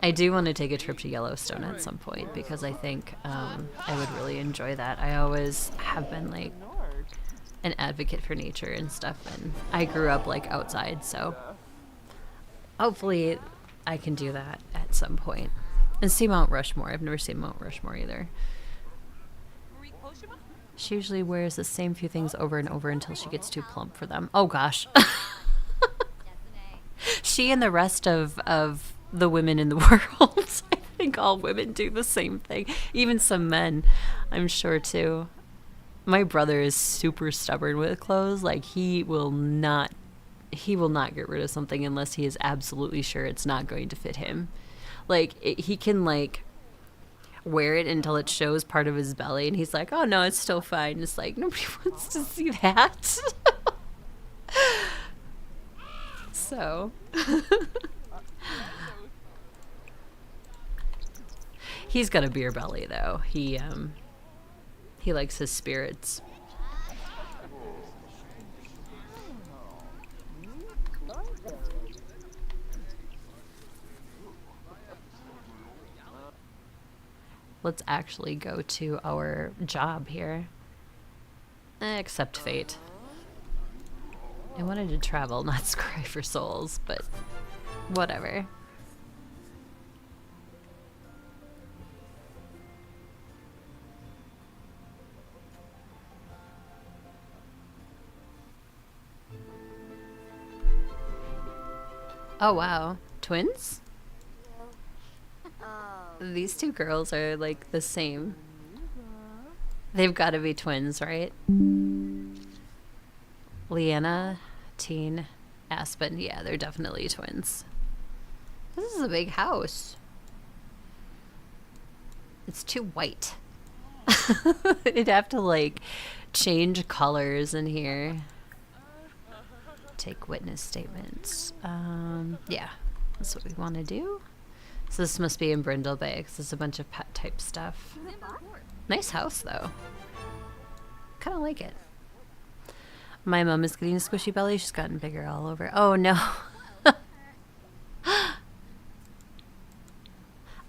I do want to take a trip to Yellowstone at some point because I think I would really enjoy that. I always have been like an advocate for nature and stuff, and I grew up like outside, so hopefully I can do that at some point. And see Mount Rushmore. I've never seen Mount Rushmore either. She usually wears the same few things over and over until she gets too plump for them. Oh gosh. She and the rest of the women in the world. I think all women do the same thing. Even some men, I'm sure too. My brother is super stubborn with clothes. Like he will not get rid of something unless he is absolutely sure it's not going to fit him. Like he can like wear it until it shows part of his belly and he's like, oh no, it's still fine. It's like nobody wants to see that. So he's got a beer belly though. He likes his spirits. Let's actually go to our job here. Accept fate. I wanted to travel, not scry for souls, but whatever. Oh wow, twins? These two girls are like the same. They've got to be twins, right? Leanna, Teen, Aspen. Yeah, they're definitely twins. This is a big house. It's too white. It'd have to like change colors in here. Take witness statements. Yeah, that's what we want to do. So this must be in Brindle Bay because there's a bunch of pet type stuff. Nice house though. Kind of like it. My mom is getting a squishy belly. She's gotten bigger all over. Oh no.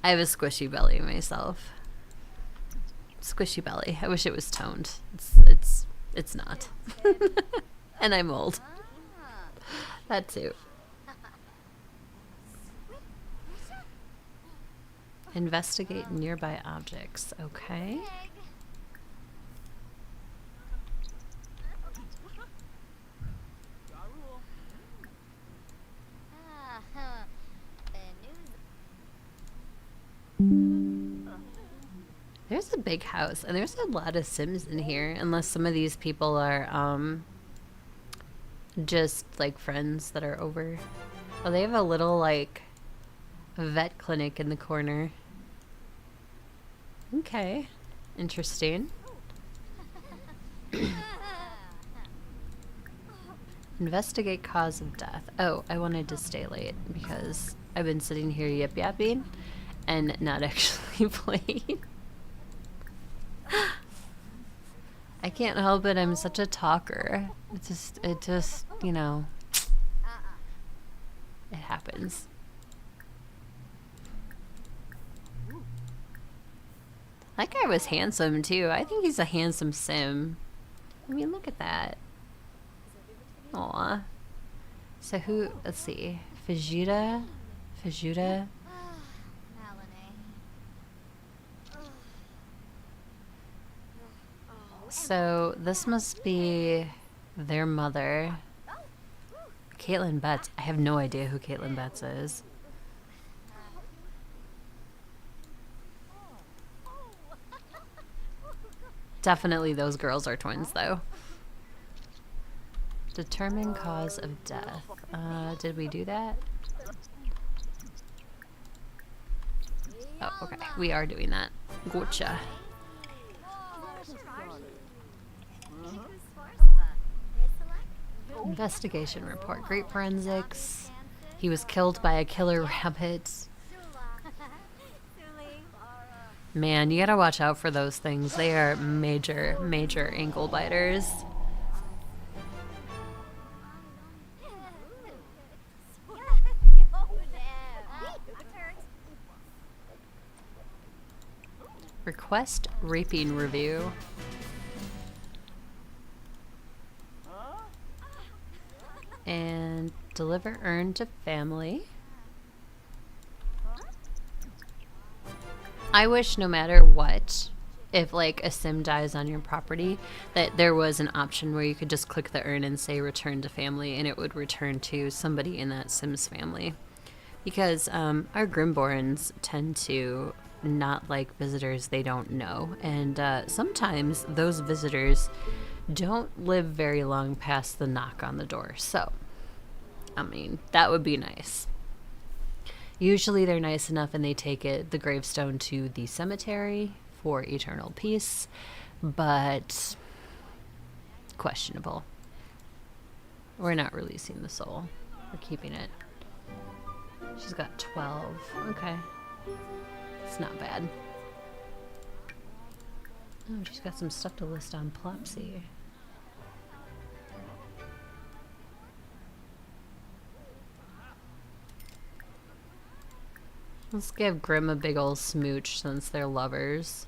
I have a squishy belly myself. Squishy belly. I wish it was toned. It's not. And I'm old. That too. Investigate nearby objects. Okay. There's a big house, and there's a lot of Sims in here, unless some of these people are just like friends that are over. Oh, they have a little like vet clinic in the corner. Okay, interesting. Investigate cause of death. Oh, I wanted to stay late because I've been sitting here yip-yapping and not actually playing. I can't help it. I'm such a talker. It just, you know, it happens. That guy was handsome too. I think he's a handsome Sim. I mean, look at that. Aw. So who, let's see. Vegeta. So this must be their mother. Caitlin Betts. I have no idea who Caitlin Betts is. Definitely those girls are twins though. Determine cause of death. Did we do that? Oh, okay. We are doing that. Gotcha. Investigation report. Great forensics. He was killed by a killer rabbit. Man, you gotta watch out for those things. They are major, major ankle biters. Request raping review. And deliver urn to family. I wish no matter what, if like a Sim dies on your property, that there was an option where you could just click the urn and say return to family and it would return to somebody in that Sim's family. Because our Grimborns tend to not like visitors they don't know. And sometimes those visitors don't live very long past the knock on the door. So, I mean, that would be nice. Usually they're nice enough and they take the gravestone to the cemetery for eternal peace, but questionable. We're not releasing the soul. We're keeping it. She's got 12. Okay. It's not bad. Oh, she's got some stuff to list on Plopsy. Let's give Grim a big ol' smooch since they're lovers.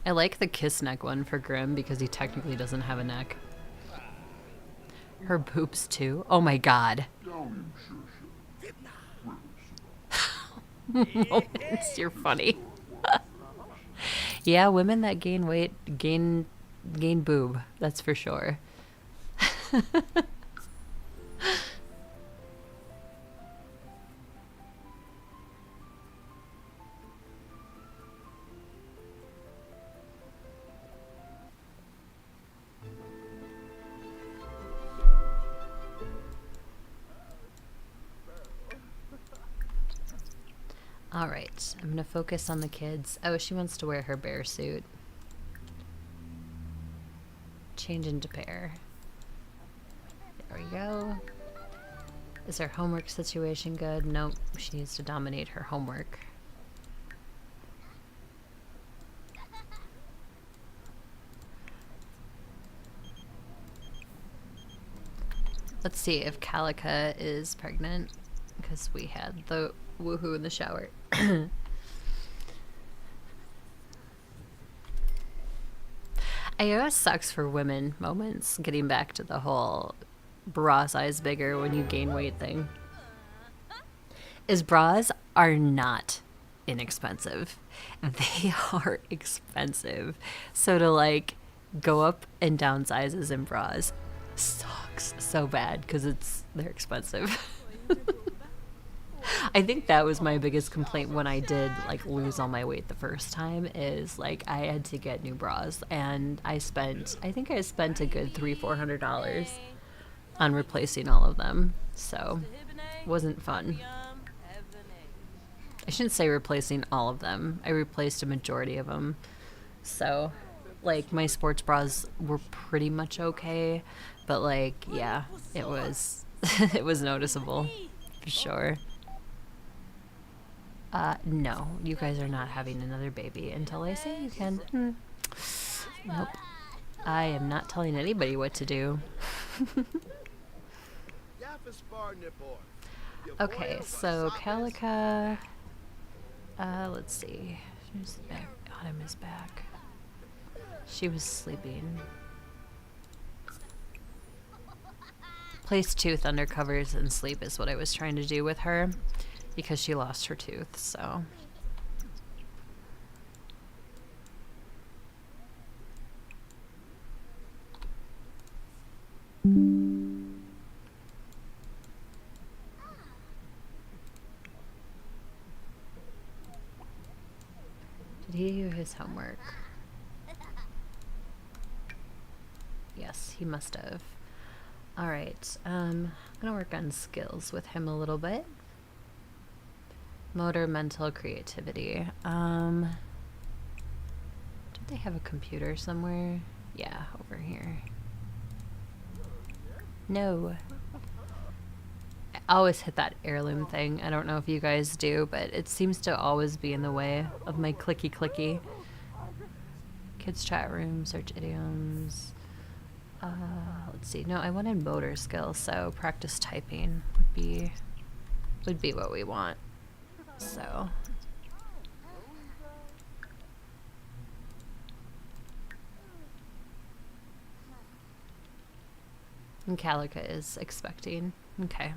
I like the kiss neck one for Grim because he technically doesn't have a neck. Her boobs too. Oh my god. Moments, you're funny. Yeah, women that gain weight gain boob. That's for sure. All right, I'm gonna focus on the kids. Oh, she wants to wear her bear suit. Change into bear. There we go. Is her homework situation good? Nope, she needs to dominate her homework. Let's see if Calica is pregnant, because we had the woohoo in the shower. iOS sucks for women moments, getting back to the whole bra size bigger when you gain weight thing. Is bras are not inexpensive. They are expensive. So to like go up and down sizes in bras sucks so bad because they're expensive. I think that was my biggest complaint when I did like lose all my weight the first time, is like I had to get new bras, and I spent a good $300-400 on replacing all of them. So it wasn't fun. I shouldn't say replacing all of them. I replaced a majority of them. So like my sports bras were pretty much okay, but like yeah, it was it was noticeable for sure. No, you guys are not having another baby until I say you can. Nope. I am not telling anybody what to do. Okay, so Calica. Let's see. She's back. Autumn is back. She was sleeping. Place tooth under covers and sleep is what I was trying to do with her, because she lost her tooth, so. Did he do his homework? Yes, he must have. Alright, I'm gonna work on skills with him a little bit. Motor, mental, creativity. Don't they have a computer somewhere? Yeah, over here. No. I always hit that heirloom thing. I don't know if you guys do, but it seems to always be in the way of my clicky. Kids chat room, search idioms. Let's see. No, I wanted motor skills, so practice typing would be what we want. So. And Calica is expecting. Okay.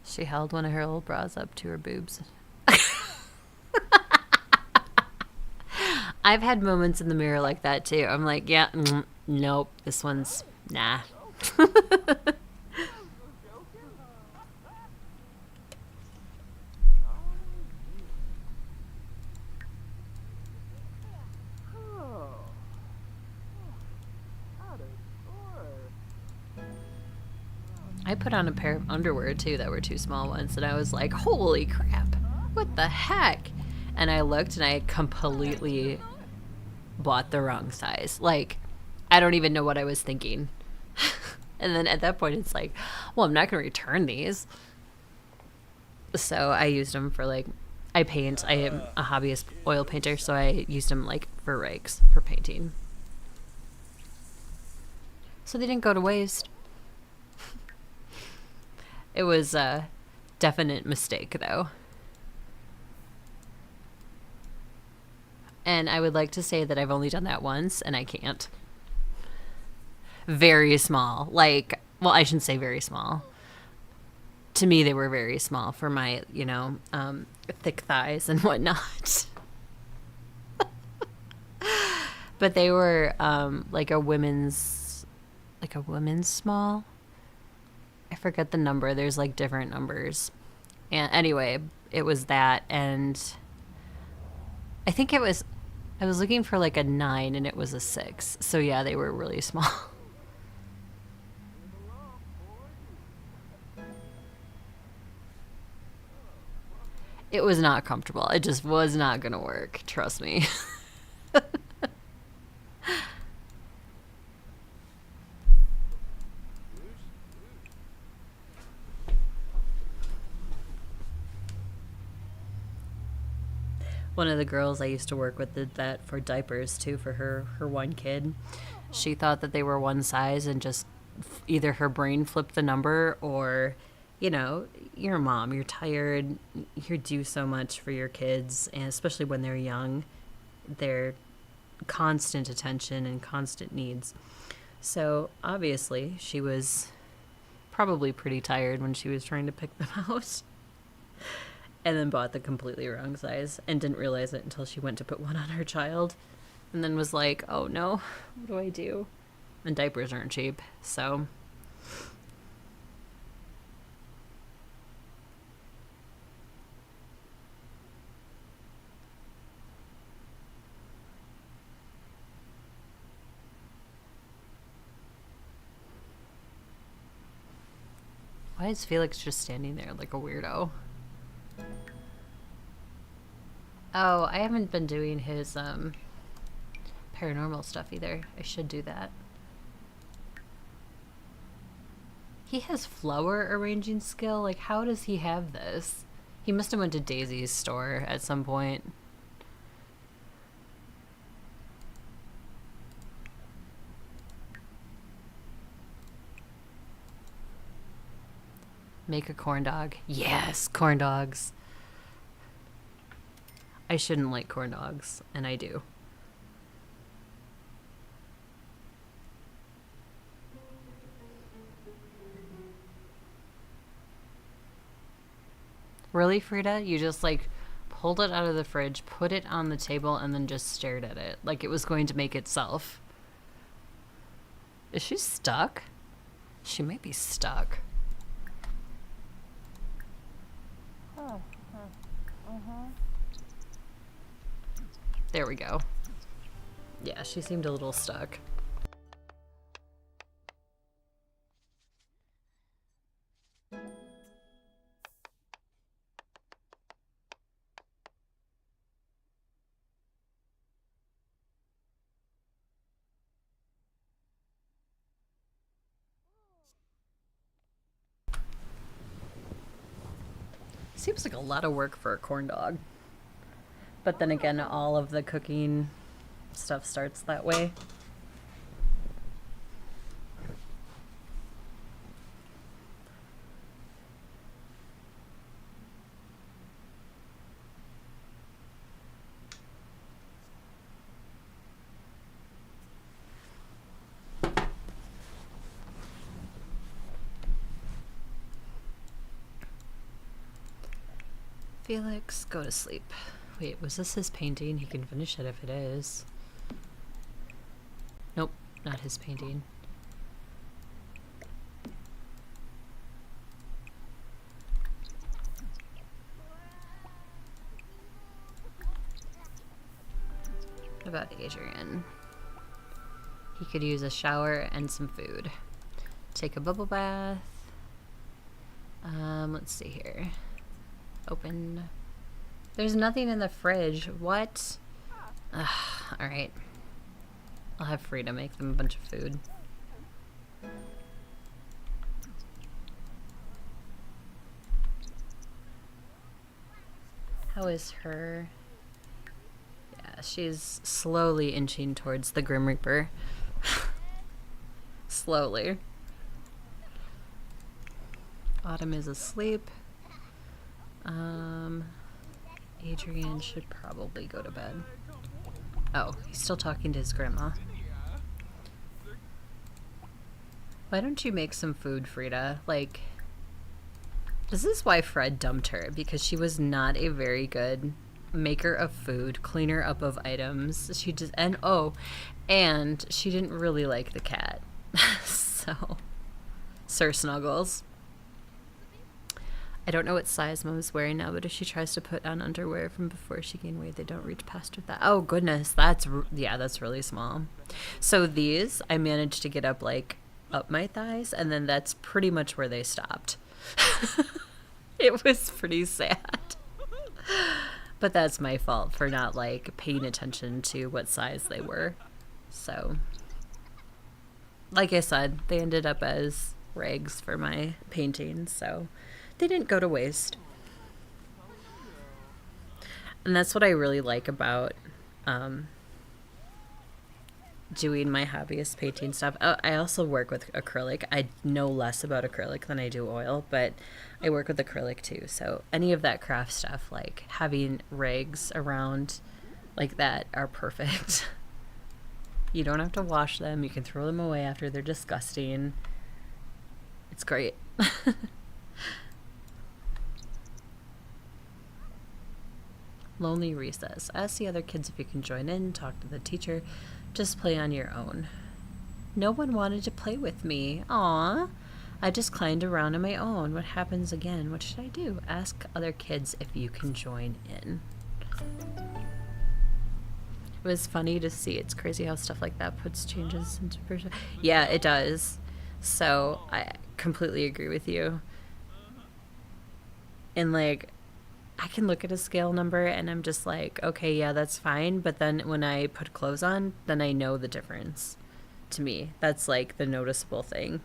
She held one of her old bras up to her boobs. I've had moments in the mirror like that too. I'm like, yeah, nope, this one's nah. I put on a pair of underwear too that were too small once, and I was like, holy crap, what the heck? And I looked and I completely bought the wrong size. Like, I don't even know what I was thinking. And then at that point it's like, well, I'm not going to return these. So I used them for like, I paint. I am a hobbyist oil painter, so I used them like for rakes for painting. So they didn't go to waste. It was a definite mistake though. And I would like to say that I've only done that once, and I can't. Very small. Like, well, I shouldn't say very small. To me, they were very small for my, thick thighs and whatnot. But they were like a women's small. I forget the number. There's like different numbers. And anyway, it was that, and I think I was looking for like a 9 and it was a 6. So yeah, they were really small. It was not comfortable. It just was not going to work. Trust me. One of the girls I used to work with did that for diapers too for her one kid. She thought that they were one size and just either her brain flipped the number or, you're a mom, you're tired, you do so much for your kids, and especially when they're young, they're constant attention and constant needs. So obviously she was probably pretty tired when she was trying to pick them out. And then bought the completely wrong size and didn't realize it until she went to put one on her child. And then was like, oh no, what do I do? And diapers aren't cheap, so. Why is Felix just standing there like a weirdo? Oh, I haven't been doing his paranormal stuff either. I should do that. He has flower arranging skill. Like, how does he have this? He must have went to Daisy's store at some point. Make a corn dog. Yes, corn dogs. I shouldn't like corn dogs, and I do. Really, Frida? You just pulled it out of the fridge, put it on the table, and then just stared at it like it was going to make itself. Is she stuck? She may be stuck. There we go. Yeah, she seemed a little stuck. Seems like a lot of work for a corn dog. But then again, all of the cooking stuff starts that way. Felix, go to sleep. Wait, was this his painting? He can finish it if it is. Nope, not his painting. What about Adrian? He could use a shower and some food. Take a bubble bath. Let's see here. Open. There's nothing in the fridge. What? Alright. I'll have Frida make them a bunch of food. How is her? Yeah, she's slowly inching towards the Grim Reaper. Slowly. Autumn is asleep. Adrian should probably go to bed. Oh, he's still talking to his grandma. Why don't you make some food, Frida? Is this why Fred dumped her? Because she was not a very good maker of food, cleaner up of items. She just, and she didn't really like the cat. So, Sir Snuggles. I don't know what size Mom's wearing now, but if she tries to put on underwear from before she gained weight, they don't reach past her thigh. Oh, goodness. That's really small. So these, I managed to get up, up my thighs, and then that's pretty much where they stopped. It was pretty sad. But that's my fault for not like paying attention to what size they were. So, like I said, they ended up as rags for my painting, so they didn't go to waste. And that's what I really like about um, doing my hobbyist painting stuff. I also work with acrylic. I know less about acrylic than I do oil, but I work with acrylic too. So any of that craft stuff, like having rigs around like that, are perfect. You don't have to wash them. You can throw them away after they're disgusting. It's great. Lonely recess. Ask the other kids if you can join in, talk to the teacher, just play on your own. No one wanted to play with me. Aw. I just climbed around on my own. What happens again? What should I do? Ask other kids if you can join in. It was funny to see. It's crazy how stuff like that puts changes into perspective. Yeah, it does. So I completely agree with you. And like, I can look at a scale number and I'm just like, okay, yeah, that's fine. But then when I put clothes on, then I know the difference. To me, that's like the noticeable thing.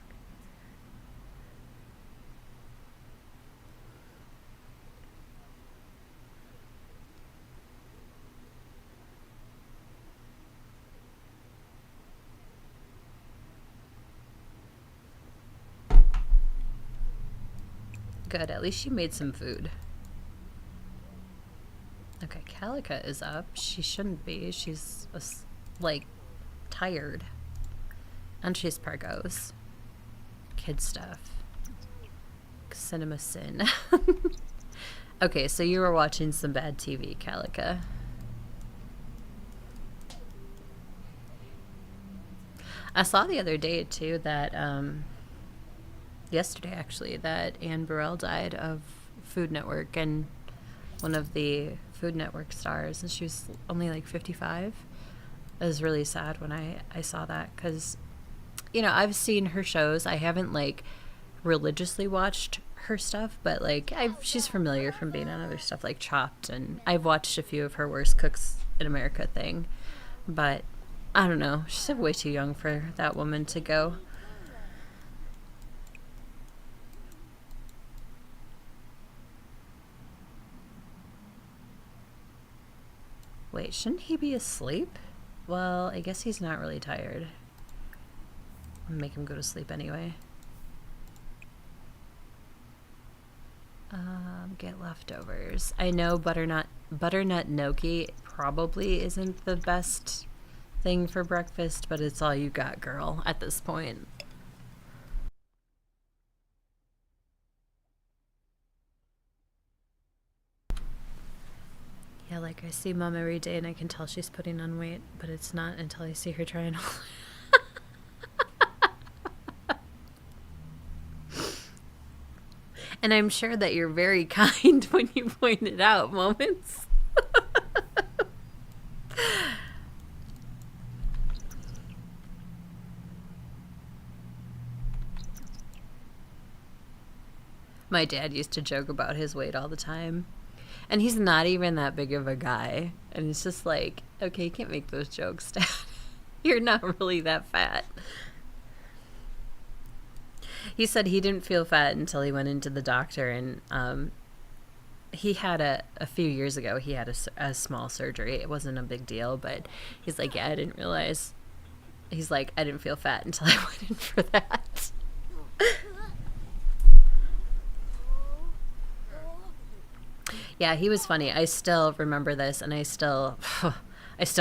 Good, at least she made some food. Okay, Calica is up. She shouldn't be. She's like tired. And she's Pargos. Kid stuff. Cinema sin. Okay, so you were watching some bad TV, Calica. I saw the other day too that yesterday actually, that Anne Burrell died of Food Network, and one of the Food Network stars, and she was only like 55. It was really sad when I saw that, because I've seen her shows. I haven't like religiously watched her stuff, but like she's familiar from being on other stuff like Chopped, and I've watched a few of her Worst Cooks in America thing. But I don't know, she's way too young for that woman to go. Wait, shouldn't he be asleep? Well, I guess he's not really tired. I'll make him go to sleep anyway. Get leftovers. I know butternut gnocchi probably isn't the best thing for breakfast, but it's all you got, girl, at this point. Yeah, like I see mom every day and I can tell she's putting on weight, but it's not until I see her trying all. And I'm sure that you're very kind when you pointed out moments. My dad used to joke about his weight all the time. And he's not even that big of a guy. And it's just like, okay, you can't make those jokes, Dad. You're not really that fat. He said he didn't feel fat until he went into the doctor, and he had a few years ago, he had a small surgery. It wasn't a big deal, but he's like, yeah, I didn't realize. He's like, I didn't feel fat until I went in for that. Yeah, he was funny. I still remember this, and I still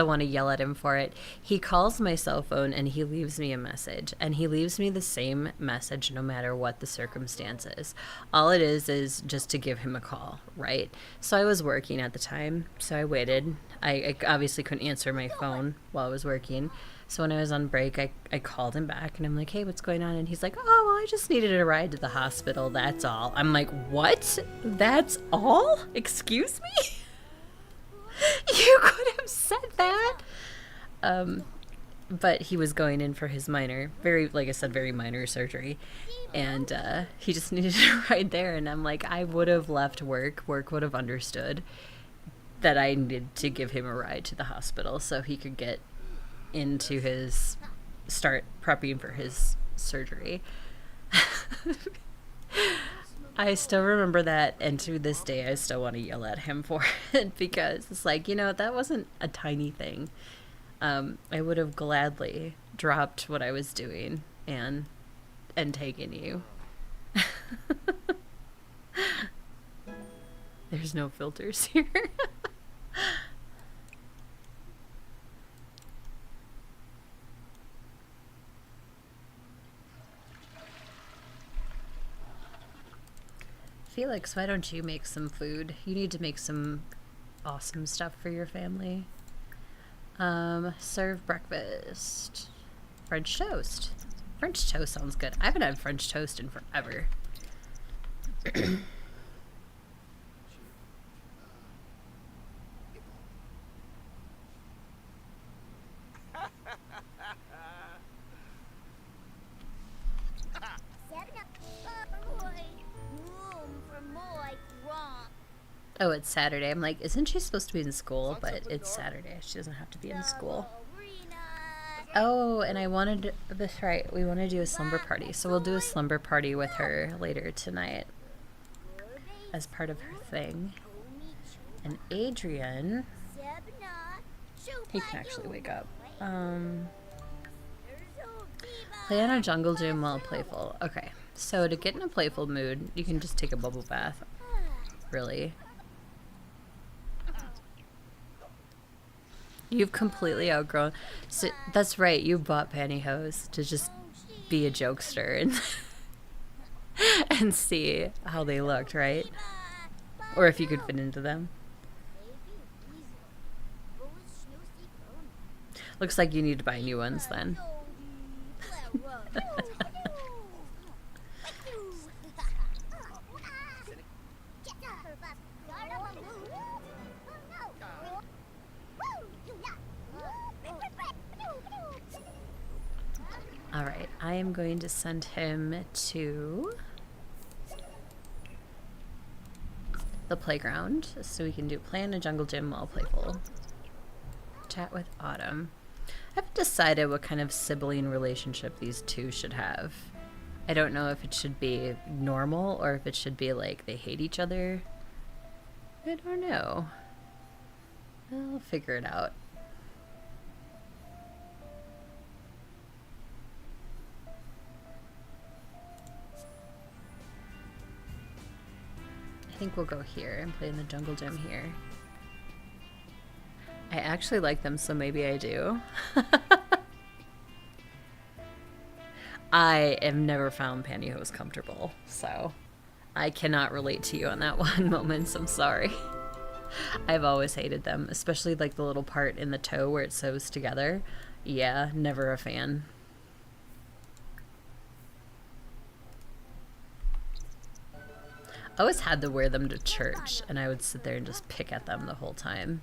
want to yell at him for it. He calls my cell phone and he leaves me a message, and he leaves me the same message no matter what the circumstances. All it is just to give him a call, right? So I was working at the time, so I waited. I obviously couldn't answer my phone while I was working. So when I was on break, I called him back and I'm like, hey, what's going on? And he's like, oh, well, I just needed a ride to the hospital. That's all. I'm like, what? That's all? Excuse me? You could have said that. But he was going in for his minor, like I said, very minor surgery. And he just needed a ride there. And I'm like, I would have left work. Work would have understood. that I needed to give him a ride to the hospital so he could get into start prepping for his surgery. I still remember that, and to this day I still want to yell at him for it, because it's like, that wasn't a tiny thing. I would have gladly dropped what I was doing and taken you. There's no filters here. Felix, why don't you make some food? You need to make some awesome stuff for your family. Serve breakfast. French toast. French toast sounds good. I haven't had French toast in forever. Oh, it's Saturday. I'm like, isn't she supposed to be in school? But it's Saturday. She doesn't have to be in school. Oh, and that's right. We want to do a slumber party. So we'll do a slumber party with her later tonight as part of her thing. And Adrian, he can actually wake up. Play on a jungle gym while playful. Okay, so to get in a playful mood, you can just take a bubble bath. Really. You've completely outgrown. So that's right. You bought pantyhose to just be a jokester and and see how they looked, right? Or if you could fit into them. Looks like you need to buy new ones then. Alright, I am going to send him to the playground so we can play in a jungle gym while playful. Chat with Autumn. I haven't decided what kind of sibling relationship these two should have. I don't know if it should be normal or if it should be like they hate each other. I don't know. I'll figure it out. I think we'll go here and play in the jungle gym here. I actually like them, so maybe I do. I have never found pantyhose comfortable, so I cannot relate to you on that one moment, so I'm sorry. I've always hated them, especially like the little part in the toe where it sews together. Yeah, never a fan. I always had to wear them to church, and I would sit there and just pick at them the whole time.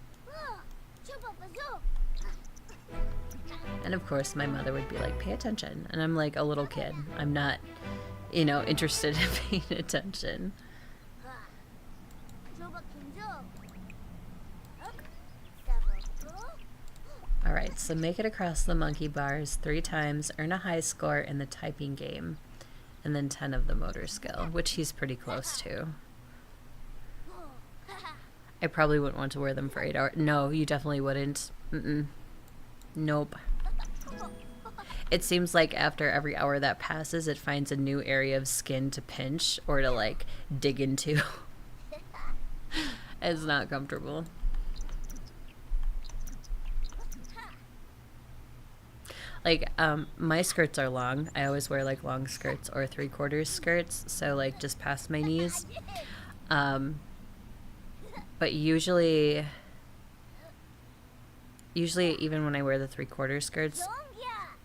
And of course, my mother would be like, pay attention. And I'm like a little kid. I'm not, interested in paying attention. Alright, so make it across the monkey bars 3 times, earn a high score in the typing game, and then 10 of the motor skill, which he's pretty close to. I probably wouldn't want to wear them for 8 hours. No, you definitely wouldn't. Nope. It seems like after every hour that passes, it finds a new area of skin to pinch or to, like, dig into. It's not comfortable. Like, my skirts are long. I always wear, like, long skirts or 3/4 skirts, so, like, just past my knees. But usually even when I wear the 3/4 skirts,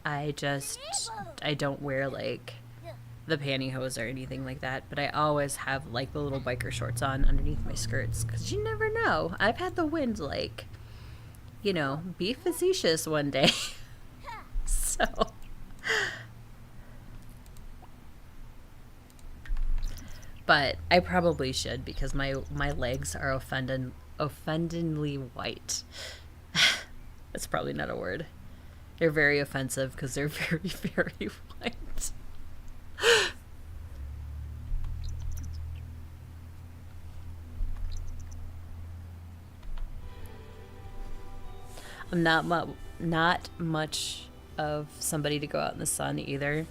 I don't wear, like, the pantyhose or anything like that, but I always have, like, the little biker shorts on underneath my skirts, because you never know. I've had the wind, like, be facetious one day. So, but I probably should, because my legs are Offendingly white. That's probably not a word. They're very offensive because they're very, very white. I'm not much of somebody to go out in the sun either,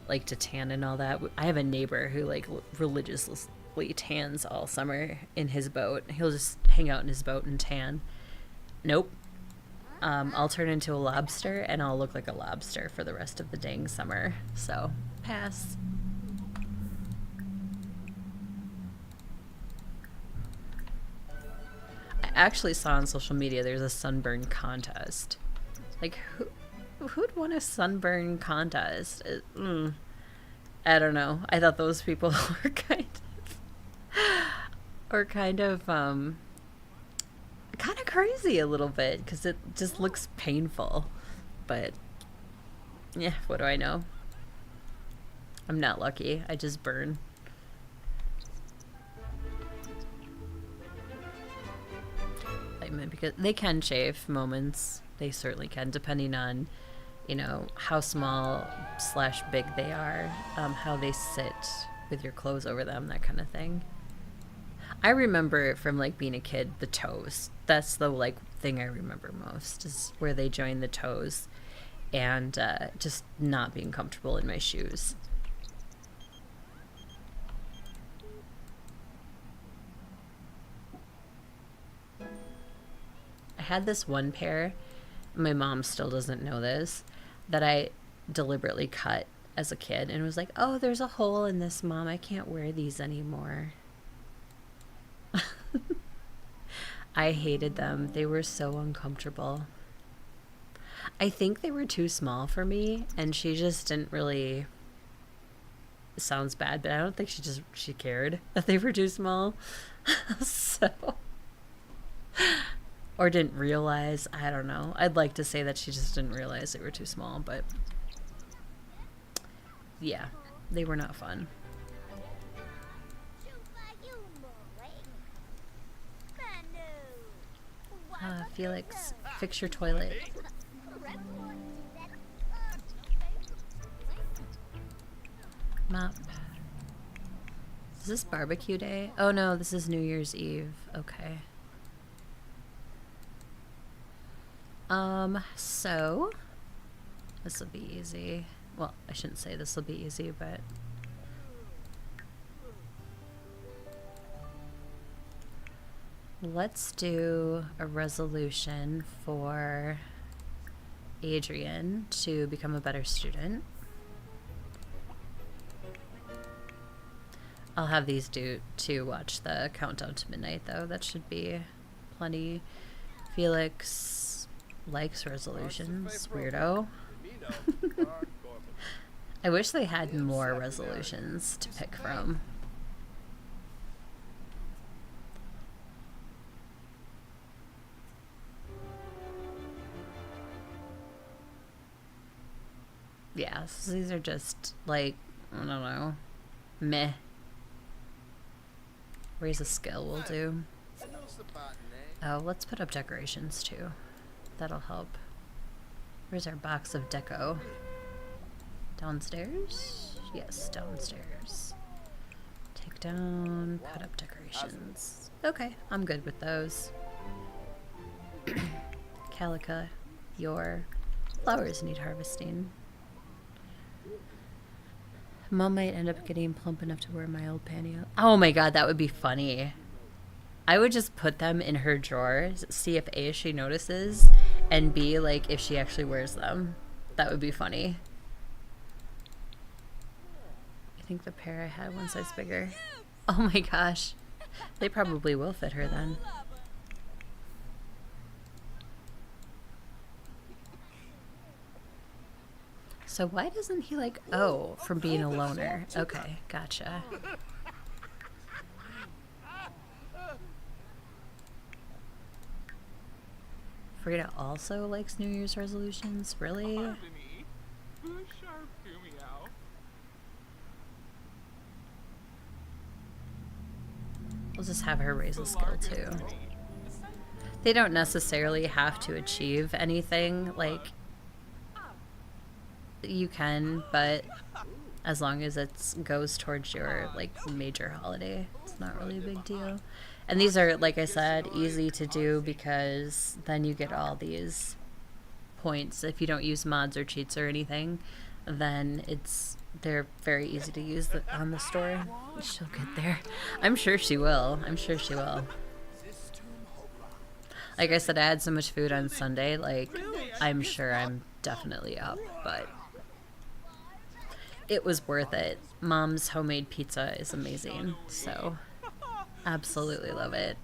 like to tan and all that. I have a neighbor who like religiously tans all summer in his boat. He'll just hang out in his boat and tan. Nope. I'll turn into a lobster and I'll look like a lobster for the rest of the dang summer. So, pass. I actually saw on social media there's a sunburn contest. Like, who'd want a sunburn contest? I don't know. I thought those people were kind of crazy a little bit because it just looks painful. But yeah, what do I know? I'm not lucky. I just burn. Because they can shave moments. They certainly can, depending on, how small / big they are, how they sit with your clothes over them, that kind of thing. I remember from like being a kid, the toes. That's the like thing I remember most is where they join the toes, and just not being comfortable in my shoes. I had this one pair, my mom still doesn't know this, that I deliberately cut as a kid and was like, oh, there's a hole in this, Mom. I can't wear these anymore. I hated them. They were so uncomfortable. I think they were too small for me, and she just didn't really... It sounds bad, but I don't think she cared that they were too small. So... Or didn't realize. I don't know. I'd like to say that she just didn't realize they were too small, but... Yeah, they were not fun. Felix, fix your toilet. Mop. Is this barbecue day? Oh no, this is New Year's Eve. Okay. So this will be easy. Well, I shouldn't say this will be easy, but let's do a resolution for Adrian to become a better student. I'll have these do to watch the countdown to midnight, though. That should be plenty. Felix likes resolutions. Weirdo. I wish they had more resolutions to pick from. Yeah, so these are just like, I don't know, meh. Raise a skill will do. Oh, let's put up decorations too. That'll help. Where's our box of deco? Downstairs? Yes, downstairs. Take down, put up decorations. Okay, I'm good with those. Calica, your flowers need harvesting. Mom might end up getting plump enough to wear my old pantyhose. Oh my god, that would be funny. I would just put them in her drawer, see if A, she notices, and B, like, if she actually wears them. That would be funny. I think the pair I had one size bigger. Oh my gosh. They probably will fit her then. So why doesn't he like, oh, from being a loner? Okay, gotcha. Frida also likes New Year's resolutions? Really? We'll just have her raise a skill too. They don't necessarily have to achieve anything. Like, you can, but as long as it goes towards your like major holiday, it's not really a big deal. And these are, like I said, easy to do because then you get all these points. If you don't use mods or cheats or anything, then they're very easy to use on the store. She'll get there. I'm sure she will. I'm sure she will. Like I said, I had so much food on Sunday, like, I'm sure I'm definitely up, but it was worth it. Mom's homemade pizza is amazing, so absolutely love it.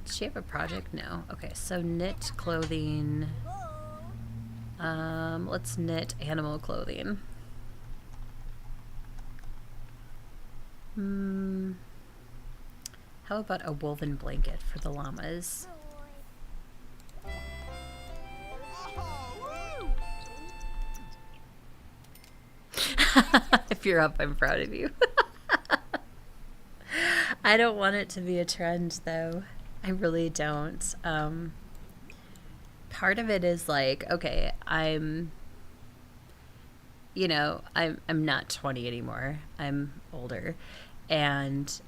Does she have a project? No. Okay, so knit clothing. Let's knit animal clothing. How about a woven blanket for the llamas? If you're up, I'm proud of you. I don't want it to be a trend, though. I really don't. Part of it is like, okay, I'm not 20 anymore. I'm older. And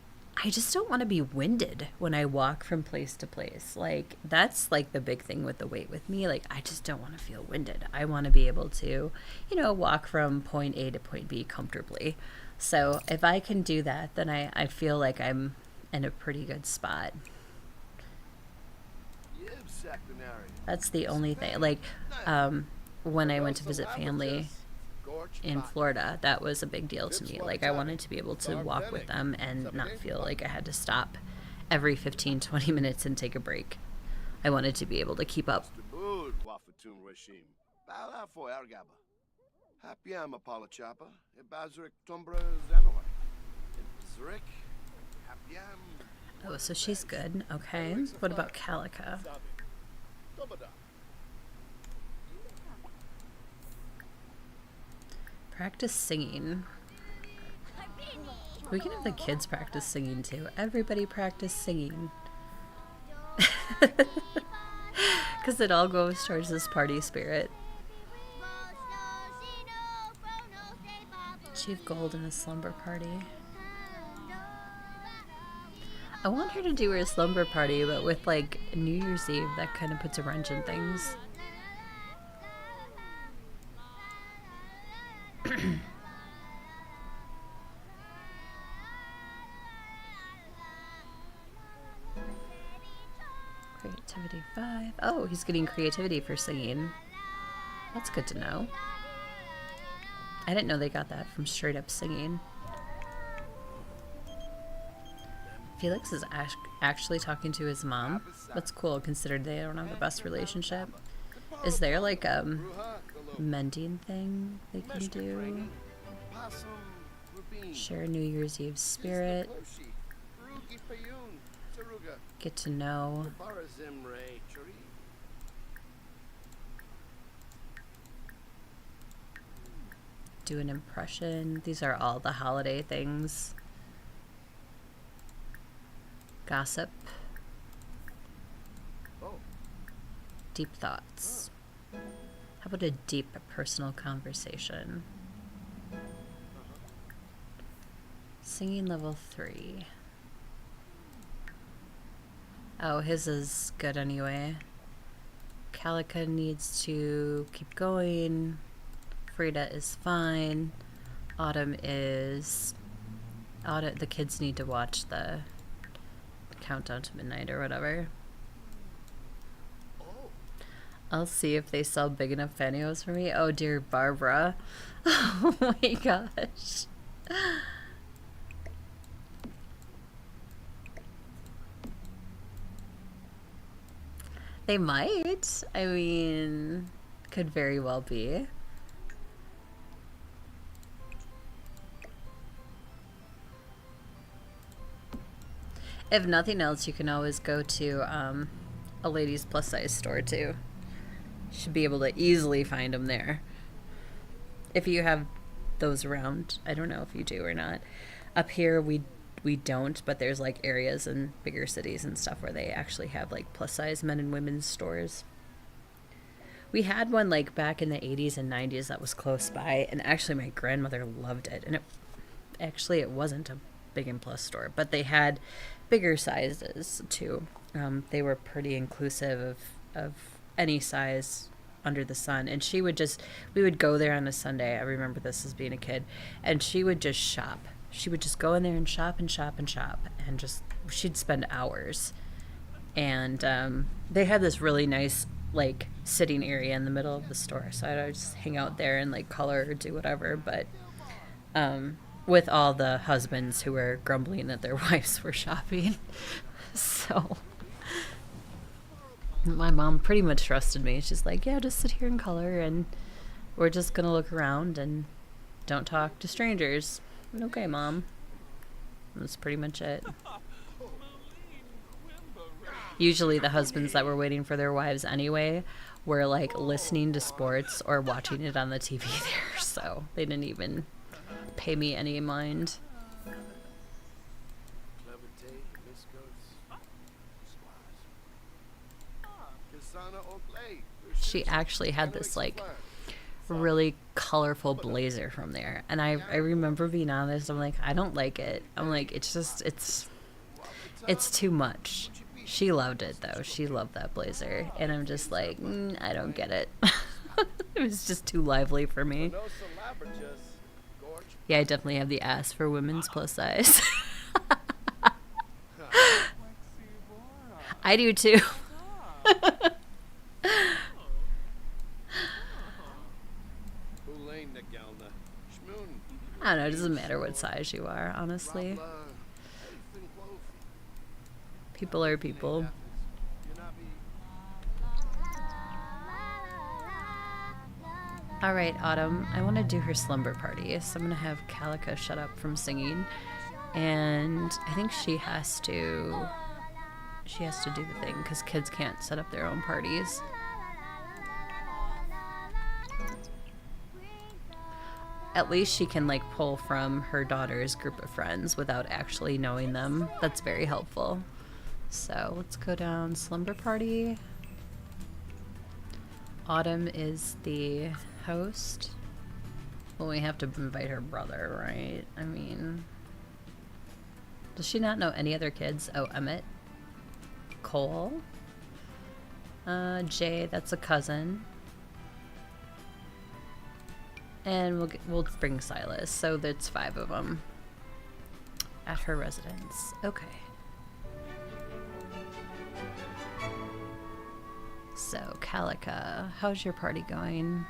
I just don't want to be winded when I walk from place to place. Like, that's like the big thing with the weight with me. Like, I just don't want to feel winded. I want to be able to, walk from point A to point B comfortably. So if I can do that, then I feel like I'm in a pretty good spot. That's the only thing. Like, when I went to visit family in Florida, that was a big deal to me. Like, I wanted to be able to walk with them and not feel like I had to stop every 15-20 minutes and take a break. I wanted to be able to keep up. Oh, so she's good. Okay. What about Calica? Practice singing. We can have the kids practice singing too. Everybody practice singing. Because it all goes towards this party spirit. Achieve gold in a slumber party. I want her to do her slumber party, but with like New Year's Eve, that kind of puts a wrench in things. Creativity 5. Oh, he's getting creativity for singing. That's good to know. I didn't know they got that from straight up singing. Felix is actually talking to his mom. That's cool, considered they don't have the best relationship. Is there like a mending thing they can do? Share New Year's Eve spirit. Get to know. Do an impression. These are all the holiday things. Gossip. Deep thoughts. How about a deep personal conversation? Singing level 3. Oh, his is good anyway. Calica needs to keep going. Frida is fine. Autumn, the kids need to watch the Countdown to Midnight or whatever. I'll see if they sell big enough pantyhose for me. Oh dear, Barbara. Oh my gosh. They might. I mean, could very well be. If nothing else, you can always go to a ladies' plus size store too. Should be able to easily find them there. If you have those around, I don't know if you do or not. Up here, we don't, but there's like areas in bigger cities and stuff where they actually have like plus size men and women's stores. We had one like back in the 80s and 90s that was close by, and actually my grandmother loved it. And it wasn't a Big and Plus store, but they had bigger sizes too. They were pretty inclusive of any size under the sun. And we would go there on a Sunday. I remember this as being a kid, and she would just shop. She would just go in there and shop and shop and shop, and she'd spend hours. And they had this really nice like sitting area in the middle of the store, so I'd just hang out there and like color or do whatever. But with all the husbands who were grumbling that their wives were shopping, so my mom pretty much trusted me. She's like, yeah, just sit here and color, and we're just gonna look around and don't talk to strangers. Okay, Mom. That's pretty much it. Usually the husbands that were waiting for their wives anyway were like listening to sports or watching it on the TV there, so they didn't even pay me any mind. She actually had this like really colorful blazer from there, and I remember being honest, I'm like, I don't like it. I'm like, it's too much. She loved it though. She loved that blazer, and I'm just like, I don't get it. It was just too lively for me. Yeah, I definitely have the ass for women's plus size. I do too. I don't know, it doesn't matter what size you are, honestly. People are people. Alright, Autumn, I want to do her slumber party, so I'm going to have Calica shut up from singing. And I think she has to do the thing, because kids can't set up their own parties. At least she can like pull from her daughter's group of friends without actually knowing them. That's very helpful. So let's go down slumber party. Autumn is the host. Well, we have to invite her brother, right? I mean, does she not know any other kids? Oh, Emmett. Cole. Jay, that's a cousin. And we'll bring Silas. So that's 5 of them at her residence. Okay. So, Calica, how's your party going?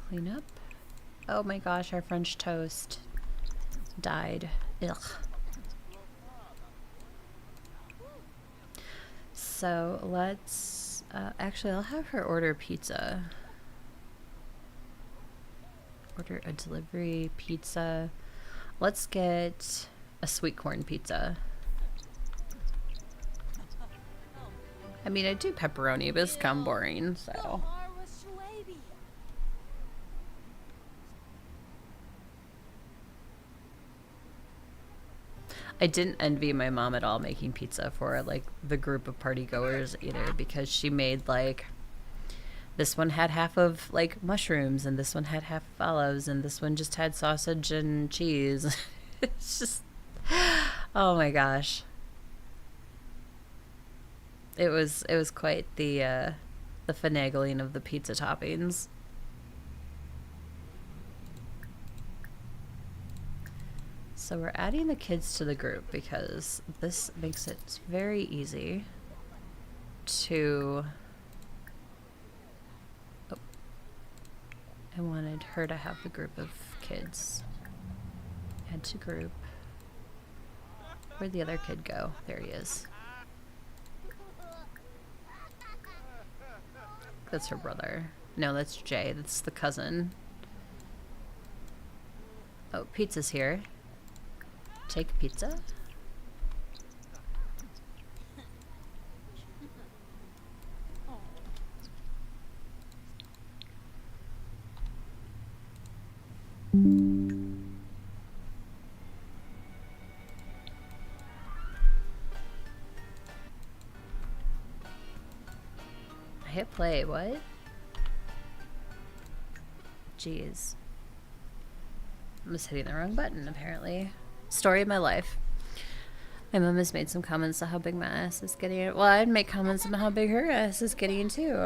Clean up. Oh my gosh, our French toast died. Ugh. So let's actually, I'll have her order pizza. Order a delivery pizza. Let's get a sweet corn pizza. I mean, I do pepperoni, but it's kind of boring, so. I didn't envy my mom at all making pizza for like the group of party goers either, because she made like, this one had half of like mushrooms, and this one had half of olives, and this one just had sausage and cheese. It's just, oh my gosh. It was quite the finagling of the pizza toppings. So we're adding the kids to the group because this makes it very easy to... Oh. I wanted her to have the group of kids. Add to group. Where'd the other kid go? There he is. That's her brother. No, that's Jay. That's the cousin. Oh, pizza's here. Take pizza. I hit play, what? Jeez. I was hitting the wrong button, apparently. Story of my life. My mom has made some comments on how big my ass is getting. Well, I'd make comments on how big her ass is getting, too.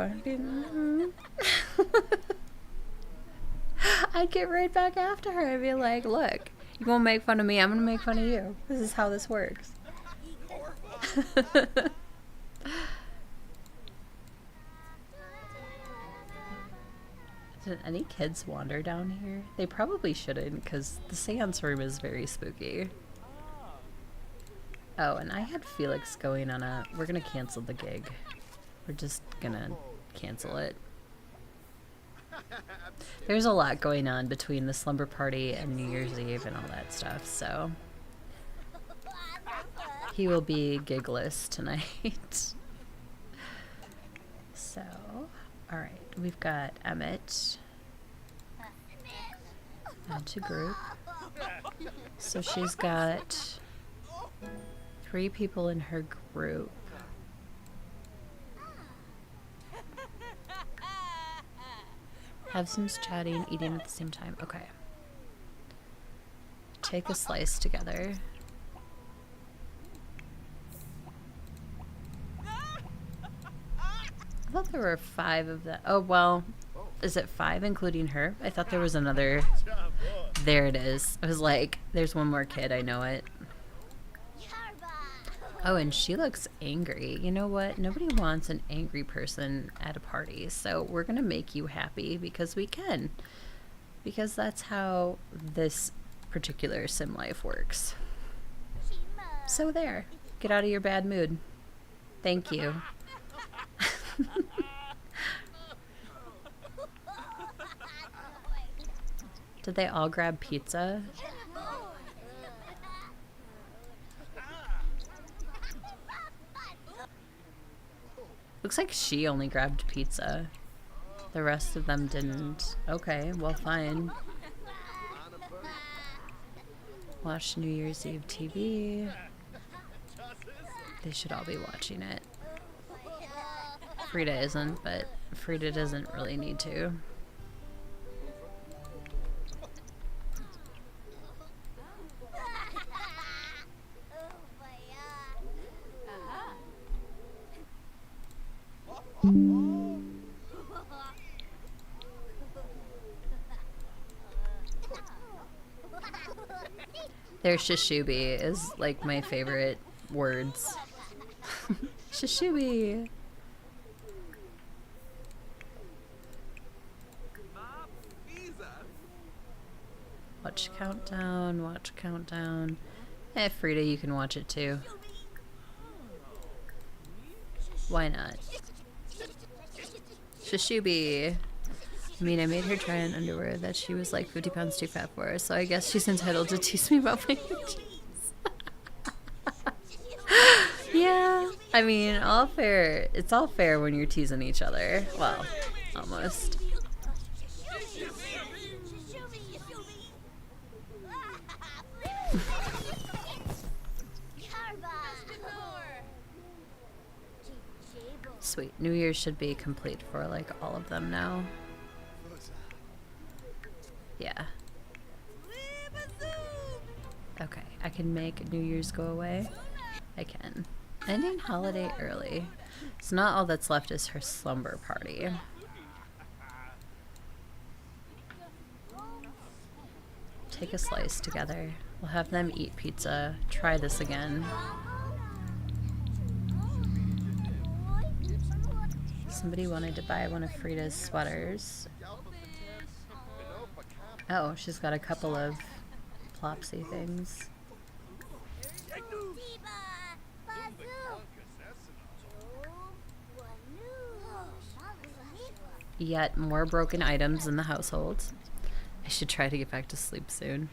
I'd get right back after her. I'd be like, look, you won't make fun of me, I'm gonna make fun of you. This is how this works. Did any kids wander down here? They probably shouldn't, because the seance room is very spooky. Oh, and I had Felix going on a... We're gonna cancel the gig. We're just gonna cancel it. There's a lot going on between the slumber party and New Year's Eve and all that stuff, so... He will be gigless tonight. So... Alright, we've got Emmett. Add to group. So she's got 3 people in her group. Have some chatting, eating at the same time. Okay. Take a slice together. I thought there were 5 of that. Oh, well, is it 5 including her? I thought there was another. There it is. I was like, there's one more kid. I know it. Oh, and she looks angry. You know what? Nobody wants an angry person at a party. So we're going to make you happy because we can. Because that's how this particular sim life works. So there. Get out of your bad mood. Thank you. Did they all grab pizza? Looks like she only grabbed pizza. The rest of them didn't. Okay, well, fine. Watch New Year's Eve TV. They should all be watching it. Frida isn't, but Frida doesn't really need to. Their Shishubi is like my favorite words. Shishubi. Watch countdown, watch countdown. Eh, Frida, you can watch it too. Why not? Shishubi. I mean, I made her try on underwear that she was like 50 pounds too fat for, so I guess she's entitled to tease me about my jeans. Yeah, I mean, all fair. It's all fair when you're teasing each other. Well, almost. Sweet. New Year's should be complete for like all of them now. Yeah. Okay, I can make New Year's go away. I can. Ending holiday early. So not all that's left is her slumber party. Take a slice together. We'll have them eat pizza. Try this again. Somebody wanted to buy one of Frida's sweaters. Oh, she's got a couple of Plopsy things. Yet more broken items in the household. I should try to get back to sleep soon.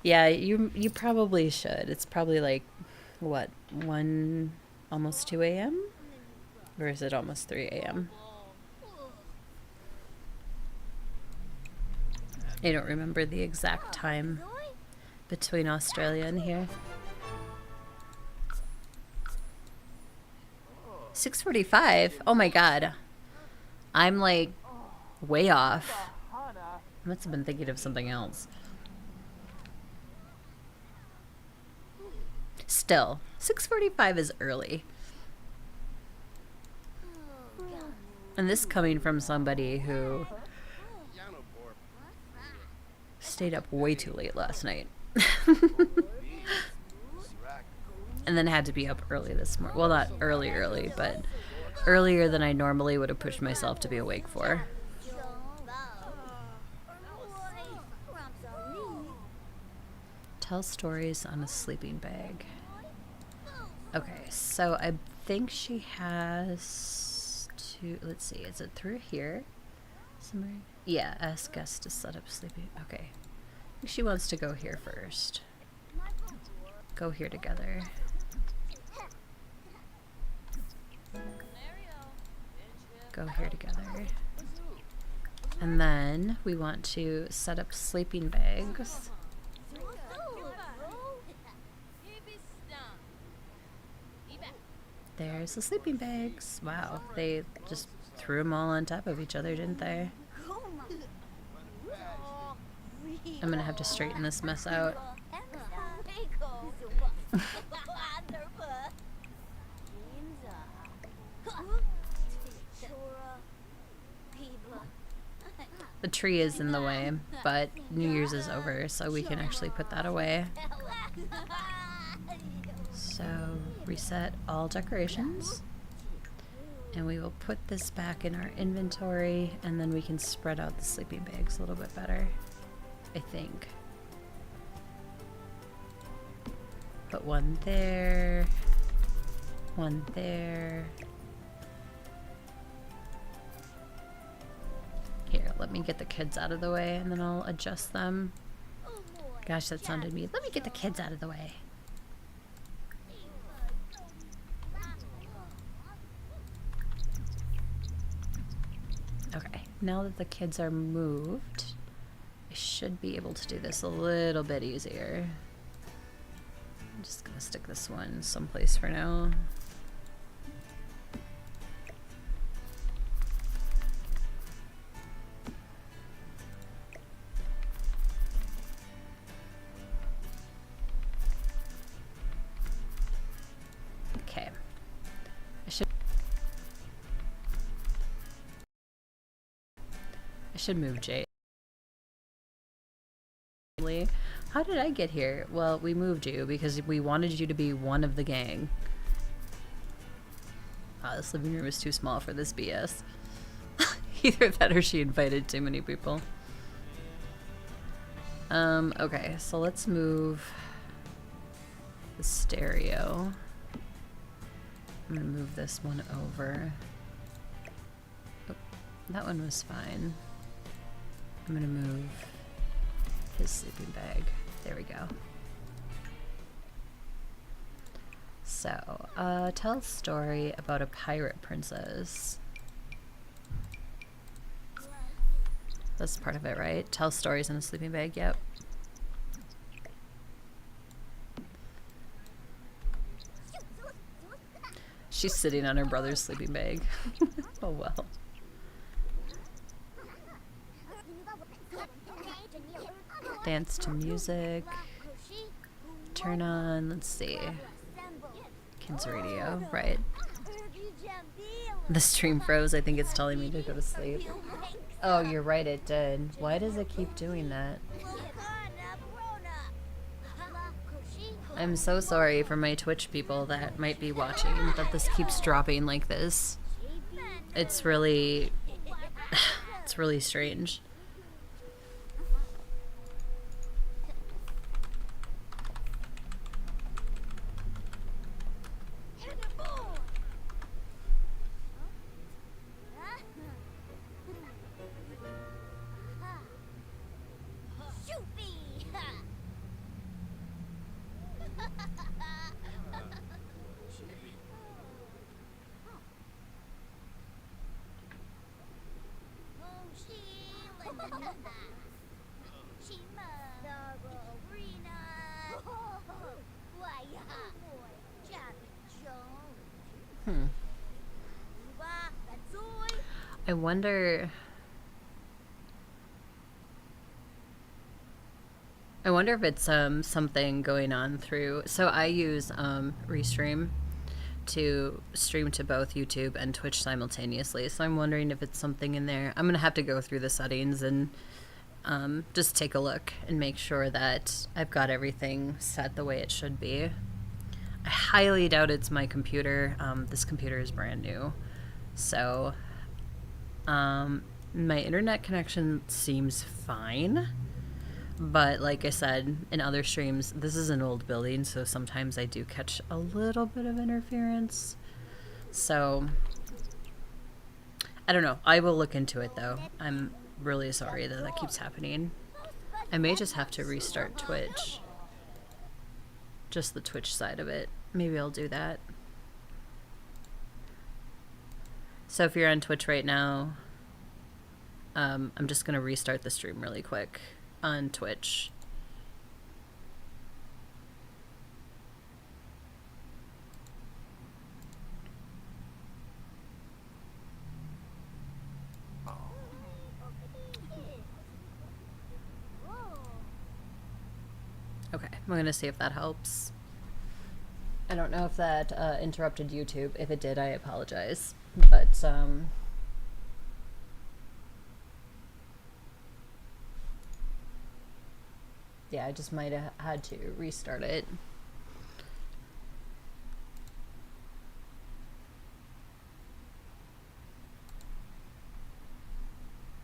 Yeah, you probably should. It's probably like what, 1 almost 2 a.m. Or is it almost 3 a.m.? I don't remember the exact time between Australia and here. 6:45. Oh my god. I'm like way off. I must have been thinking of something else. Still, 6:45 is early. And this coming from somebody who stayed up way too late last night. And then had to be up early this morning. Well, not early, but earlier than I normally would have pushed myself to be awake for. Tell stories on a sleeping bag. Okay, so I think she has to, let's see, is it through here? Somewhere? Yeah, ask guests to set up sleeping. Okay. I think she wants to go here first. Go here together. Go here together. And then we want to set up sleeping bags. There's the sleeping bags. Wow, they just threw them all on top of each other, didn't they? I'm gonna have to straighten this mess out. The tree is in the way, but New Year's is over, so we can actually put that away. So reset all decorations. And we will put this back in our inventory, and then we can spread out the sleeping bags a little bit better, I think. Put one there, one there. Here, let me get the kids out of the way, and then I'll adjust them. Gosh, that sounded mean. Let me get the kids out of the way. Okay, now that the kids are moved, I should be able to do this a little bit easier. I'm just gonna stick this one someplace for now. Okay. I should move Jay. How did I get here? Well, we moved you because we wanted you to be one of the gang. Oh, this living room is too small for this BS. Either that or she invited too many people. Okay, so let's move the stereo. I'm gonna move this one over. Oh, that one was fine. I'm gonna move his sleeping bag. There we go. So, tell a story about a pirate princess. That's part of it, right? Tell stories in a sleeping bag, yep. She's sitting on her brother's sleeping bag. Oh well. Dance to music. Turn on, let's see. Kids radio, right. The stream froze. I think it's telling me to go to sleep. Oh, you're right, it did. Why does it keep doing that? I'm so sorry for my Twitch people that might be watching that this keeps dropping like this. It's really... it's really strange. Hmm. I wonder... I wonder if it's something going on through... So I use Restream to stream to both YouTube and Twitch simultaneously. So I'm wondering if it's something in there. I'm going to have to go through the settings and just take a look and make sure that I've got everything set the way it should be. I highly doubt it's my computer. This computer is brand new. So my internet connection seems fine. But like I said in other streams, this is an old building, so sometimes I do catch a little bit of interference. So I don't know. I will look into it though. I'm really sorry that that keeps happening. I may just have to restart Twitch. Just the Twitch side of it. Maybe I'll do that. So if you're on Twitch right now, I'm just going to restart the stream really quick on Twitch. Okay, I'm going to see if that helps. I don't know if that interrupted YouTube. If it did, I apologize. But, yeah, I just might have had to restart it.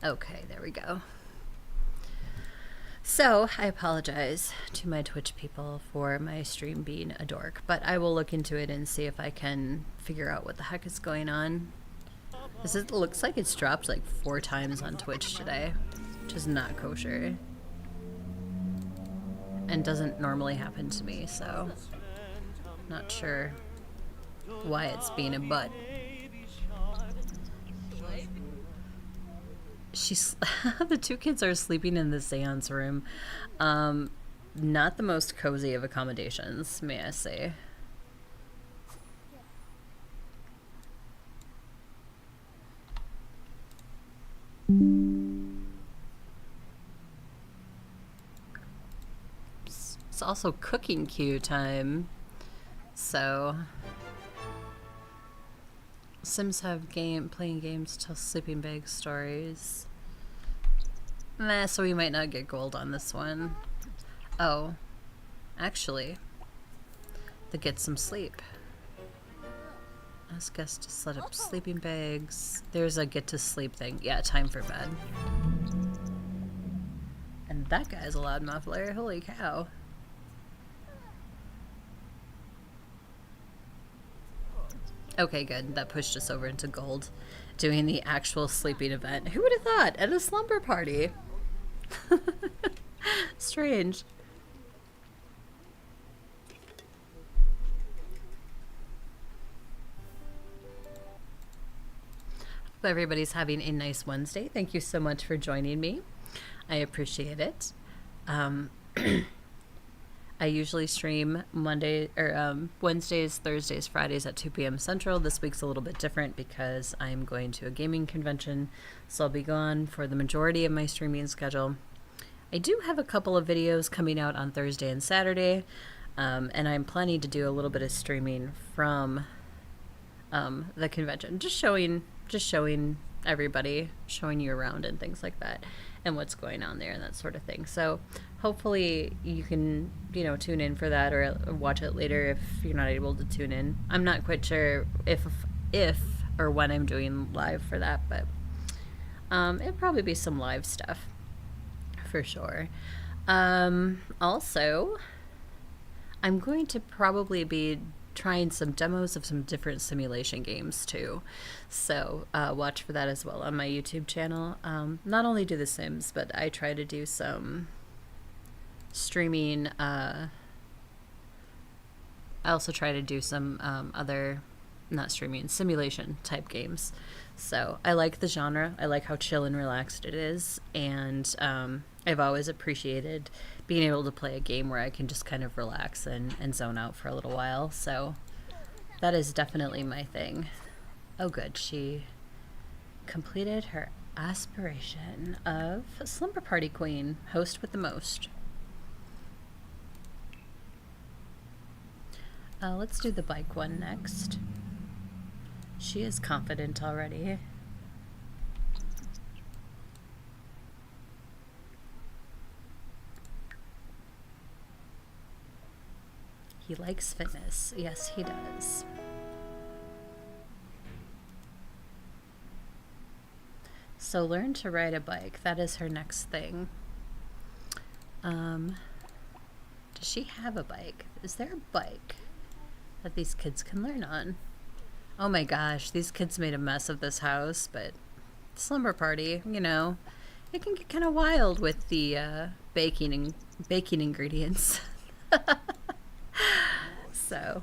Okay, there we go. So, I apologize to my Twitch people for my stream being a dork, but I will look into it and see if I can figure out what the heck is going on. It looks like it's dropped like 4 times on Twitch today, which is not kosher. And doesn't normally happen to me, so not sure why it's being a butt. The 2 kids are sleeping in the seance room. Not the most cozy of accommodations, may I say. It's also cooking cue time. So Sims have playing games, tell sleeping bag stories. Nah, so we might not get gold on this one. Oh, actually, to get some sleep. Ask guests to set up sleeping bags. There's a get to sleep thing. Yeah, time for bed. And that guy's a loud muffler. Holy cow. Okay, good. That pushed us over into gold. Doing the actual sleeping event. Who would have thought? At a slumber party. Strange. Hope everybody's having a nice Wednesday. Thank you so much for joining me. I appreciate it. I usually stream Wednesdays, Thursdays, Fridays at 2 p.m. Central. This week's a little bit different because I'm going to a gaming convention, so I'll be gone for the majority of my streaming schedule. I do have a couple of videos coming out on Thursday and Saturday, and I'm planning to do a little bit of streaming from the convention, just showing everybody, showing you around and things like that, and what's going on there and that sort of thing. So hopefully you can, tune in for that or watch it later if you're not able to tune in. I'm not quite sure if or when I'm doing live for that, but it'll probably be some live stuff for sure. Also, I'm going to probably be trying some demos of some different simulation games too, so watch for that as well on my YouTube channel. Not only do The Sims, but I try to do some streaming I also try to do some other, not streaming, simulation type games. So I like the genre. I like how chill and relaxed it is. And I've always appreciated being able to play a game where I can just kind of relax and zone out for a little while. So that is definitely my thing. Oh, good. She completed her aspiration of Slumber Party Queen, host with the most. Let's do the bike one next. She is confident already. He likes fitness. Yes, he does. So learn to ride a bike. That is her next thing. Does she have a bike? Is there a bike that these kids can learn on? Oh my gosh, these kids made a mess of this house, but slumber party, you know, it can get kind of wild with the baking ingredients. So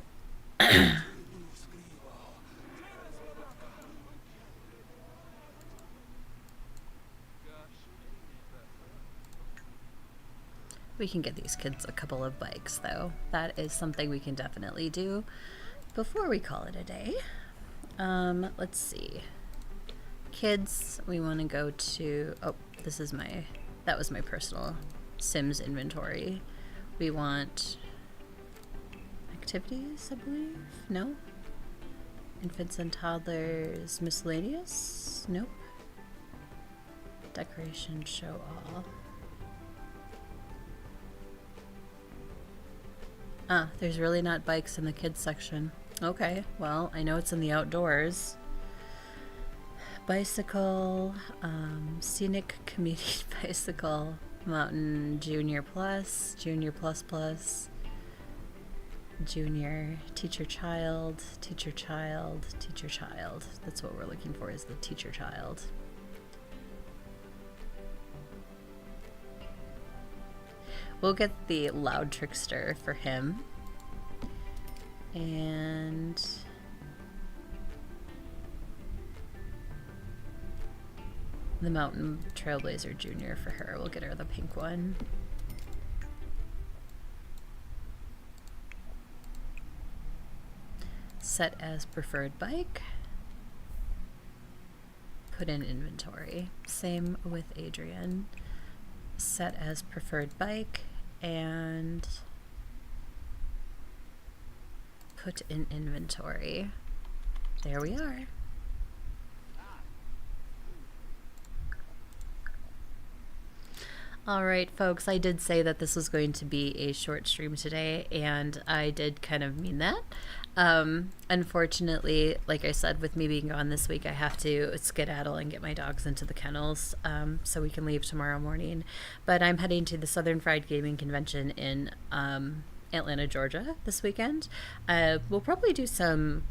we can get these kids a couple of bikes, though. That is something we can definitely do before we call it a day. Let's see. Kids, we want to go to, oh, that was my personal Sims inventory. We want activities, I believe? No? Infants and toddlers, miscellaneous? Nope. Decoration, show all. Ah, there's really not bikes in the kids section. Okay, well, I know it's in the outdoors. Bicycle, scenic commuting bicycle, mountain junior plus, junior plus plus, junior, teacher child, teacher child, teacher child. That's what we're looking for, is the teacher child. We'll get the loud trickster for him. And the mountain trailblazer junior for her. We'll get her the pink one. Set as preferred bike. Put in inventory. Same with Adrian. Set as preferred bike and put in inventory. There we are. All right, folks, I did say that this was going to be a short stream today, and I did kind of mean that. Unfortunately, like I said, with me being gone this week, I have to skedaddle and get my dogs into the kennels so we can leave tomorrow morning. But I'm heading to the Southern Fried Gaming Convention in Atlanta, Georgia this weekend. We'll probably do some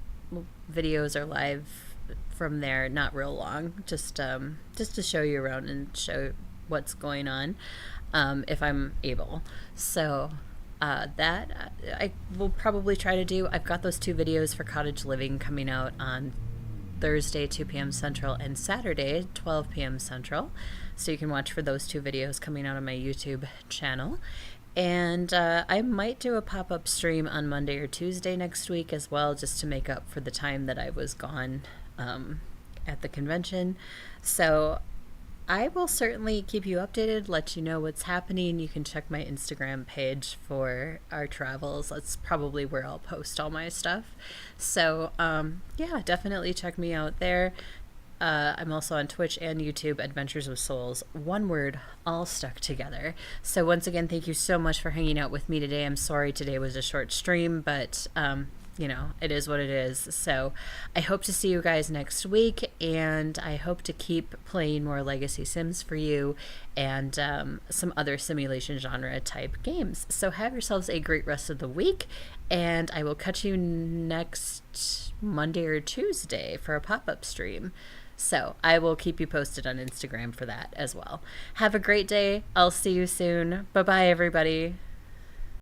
videos or live from there, not real long, just to show you around and show what's going on, if I'm able. So that I will probably try to do. I've got those 2 videos for Cottage Living coming out on Thursday 2 p.m. Central and Saturday 12 p.m. Central, so you can watch for those 2 videos coming out on my YouTube channel. And I might do a pop-up stream on Monday or Tuesday next week as well, just to make up for the time that I was gone at the convention. So I will certainly keep you updated, let you know what's happening. You can check my Instagram page for our travels. That's probably where I'll post all my stuff. So yeah, definitely check me out there. I'm also on Twitch and YouTube, Adventures with Souls, one word, all stuck together. So once again, thank you so much for hanging out with me today. I'm sorry today was a short stream, but you know, it is what it is. So I hope to see you guys next week, and I hope to keep playing more Legacy Sims for you and some other simulation genre type games. So have yourselves a great rest of the week, and I will catch you next Monday or Tuesday for a pop-up stream. So I will keep you posted on Instagram for that as well. Have a great day. I'll see you soon. Bye-bye, everybody.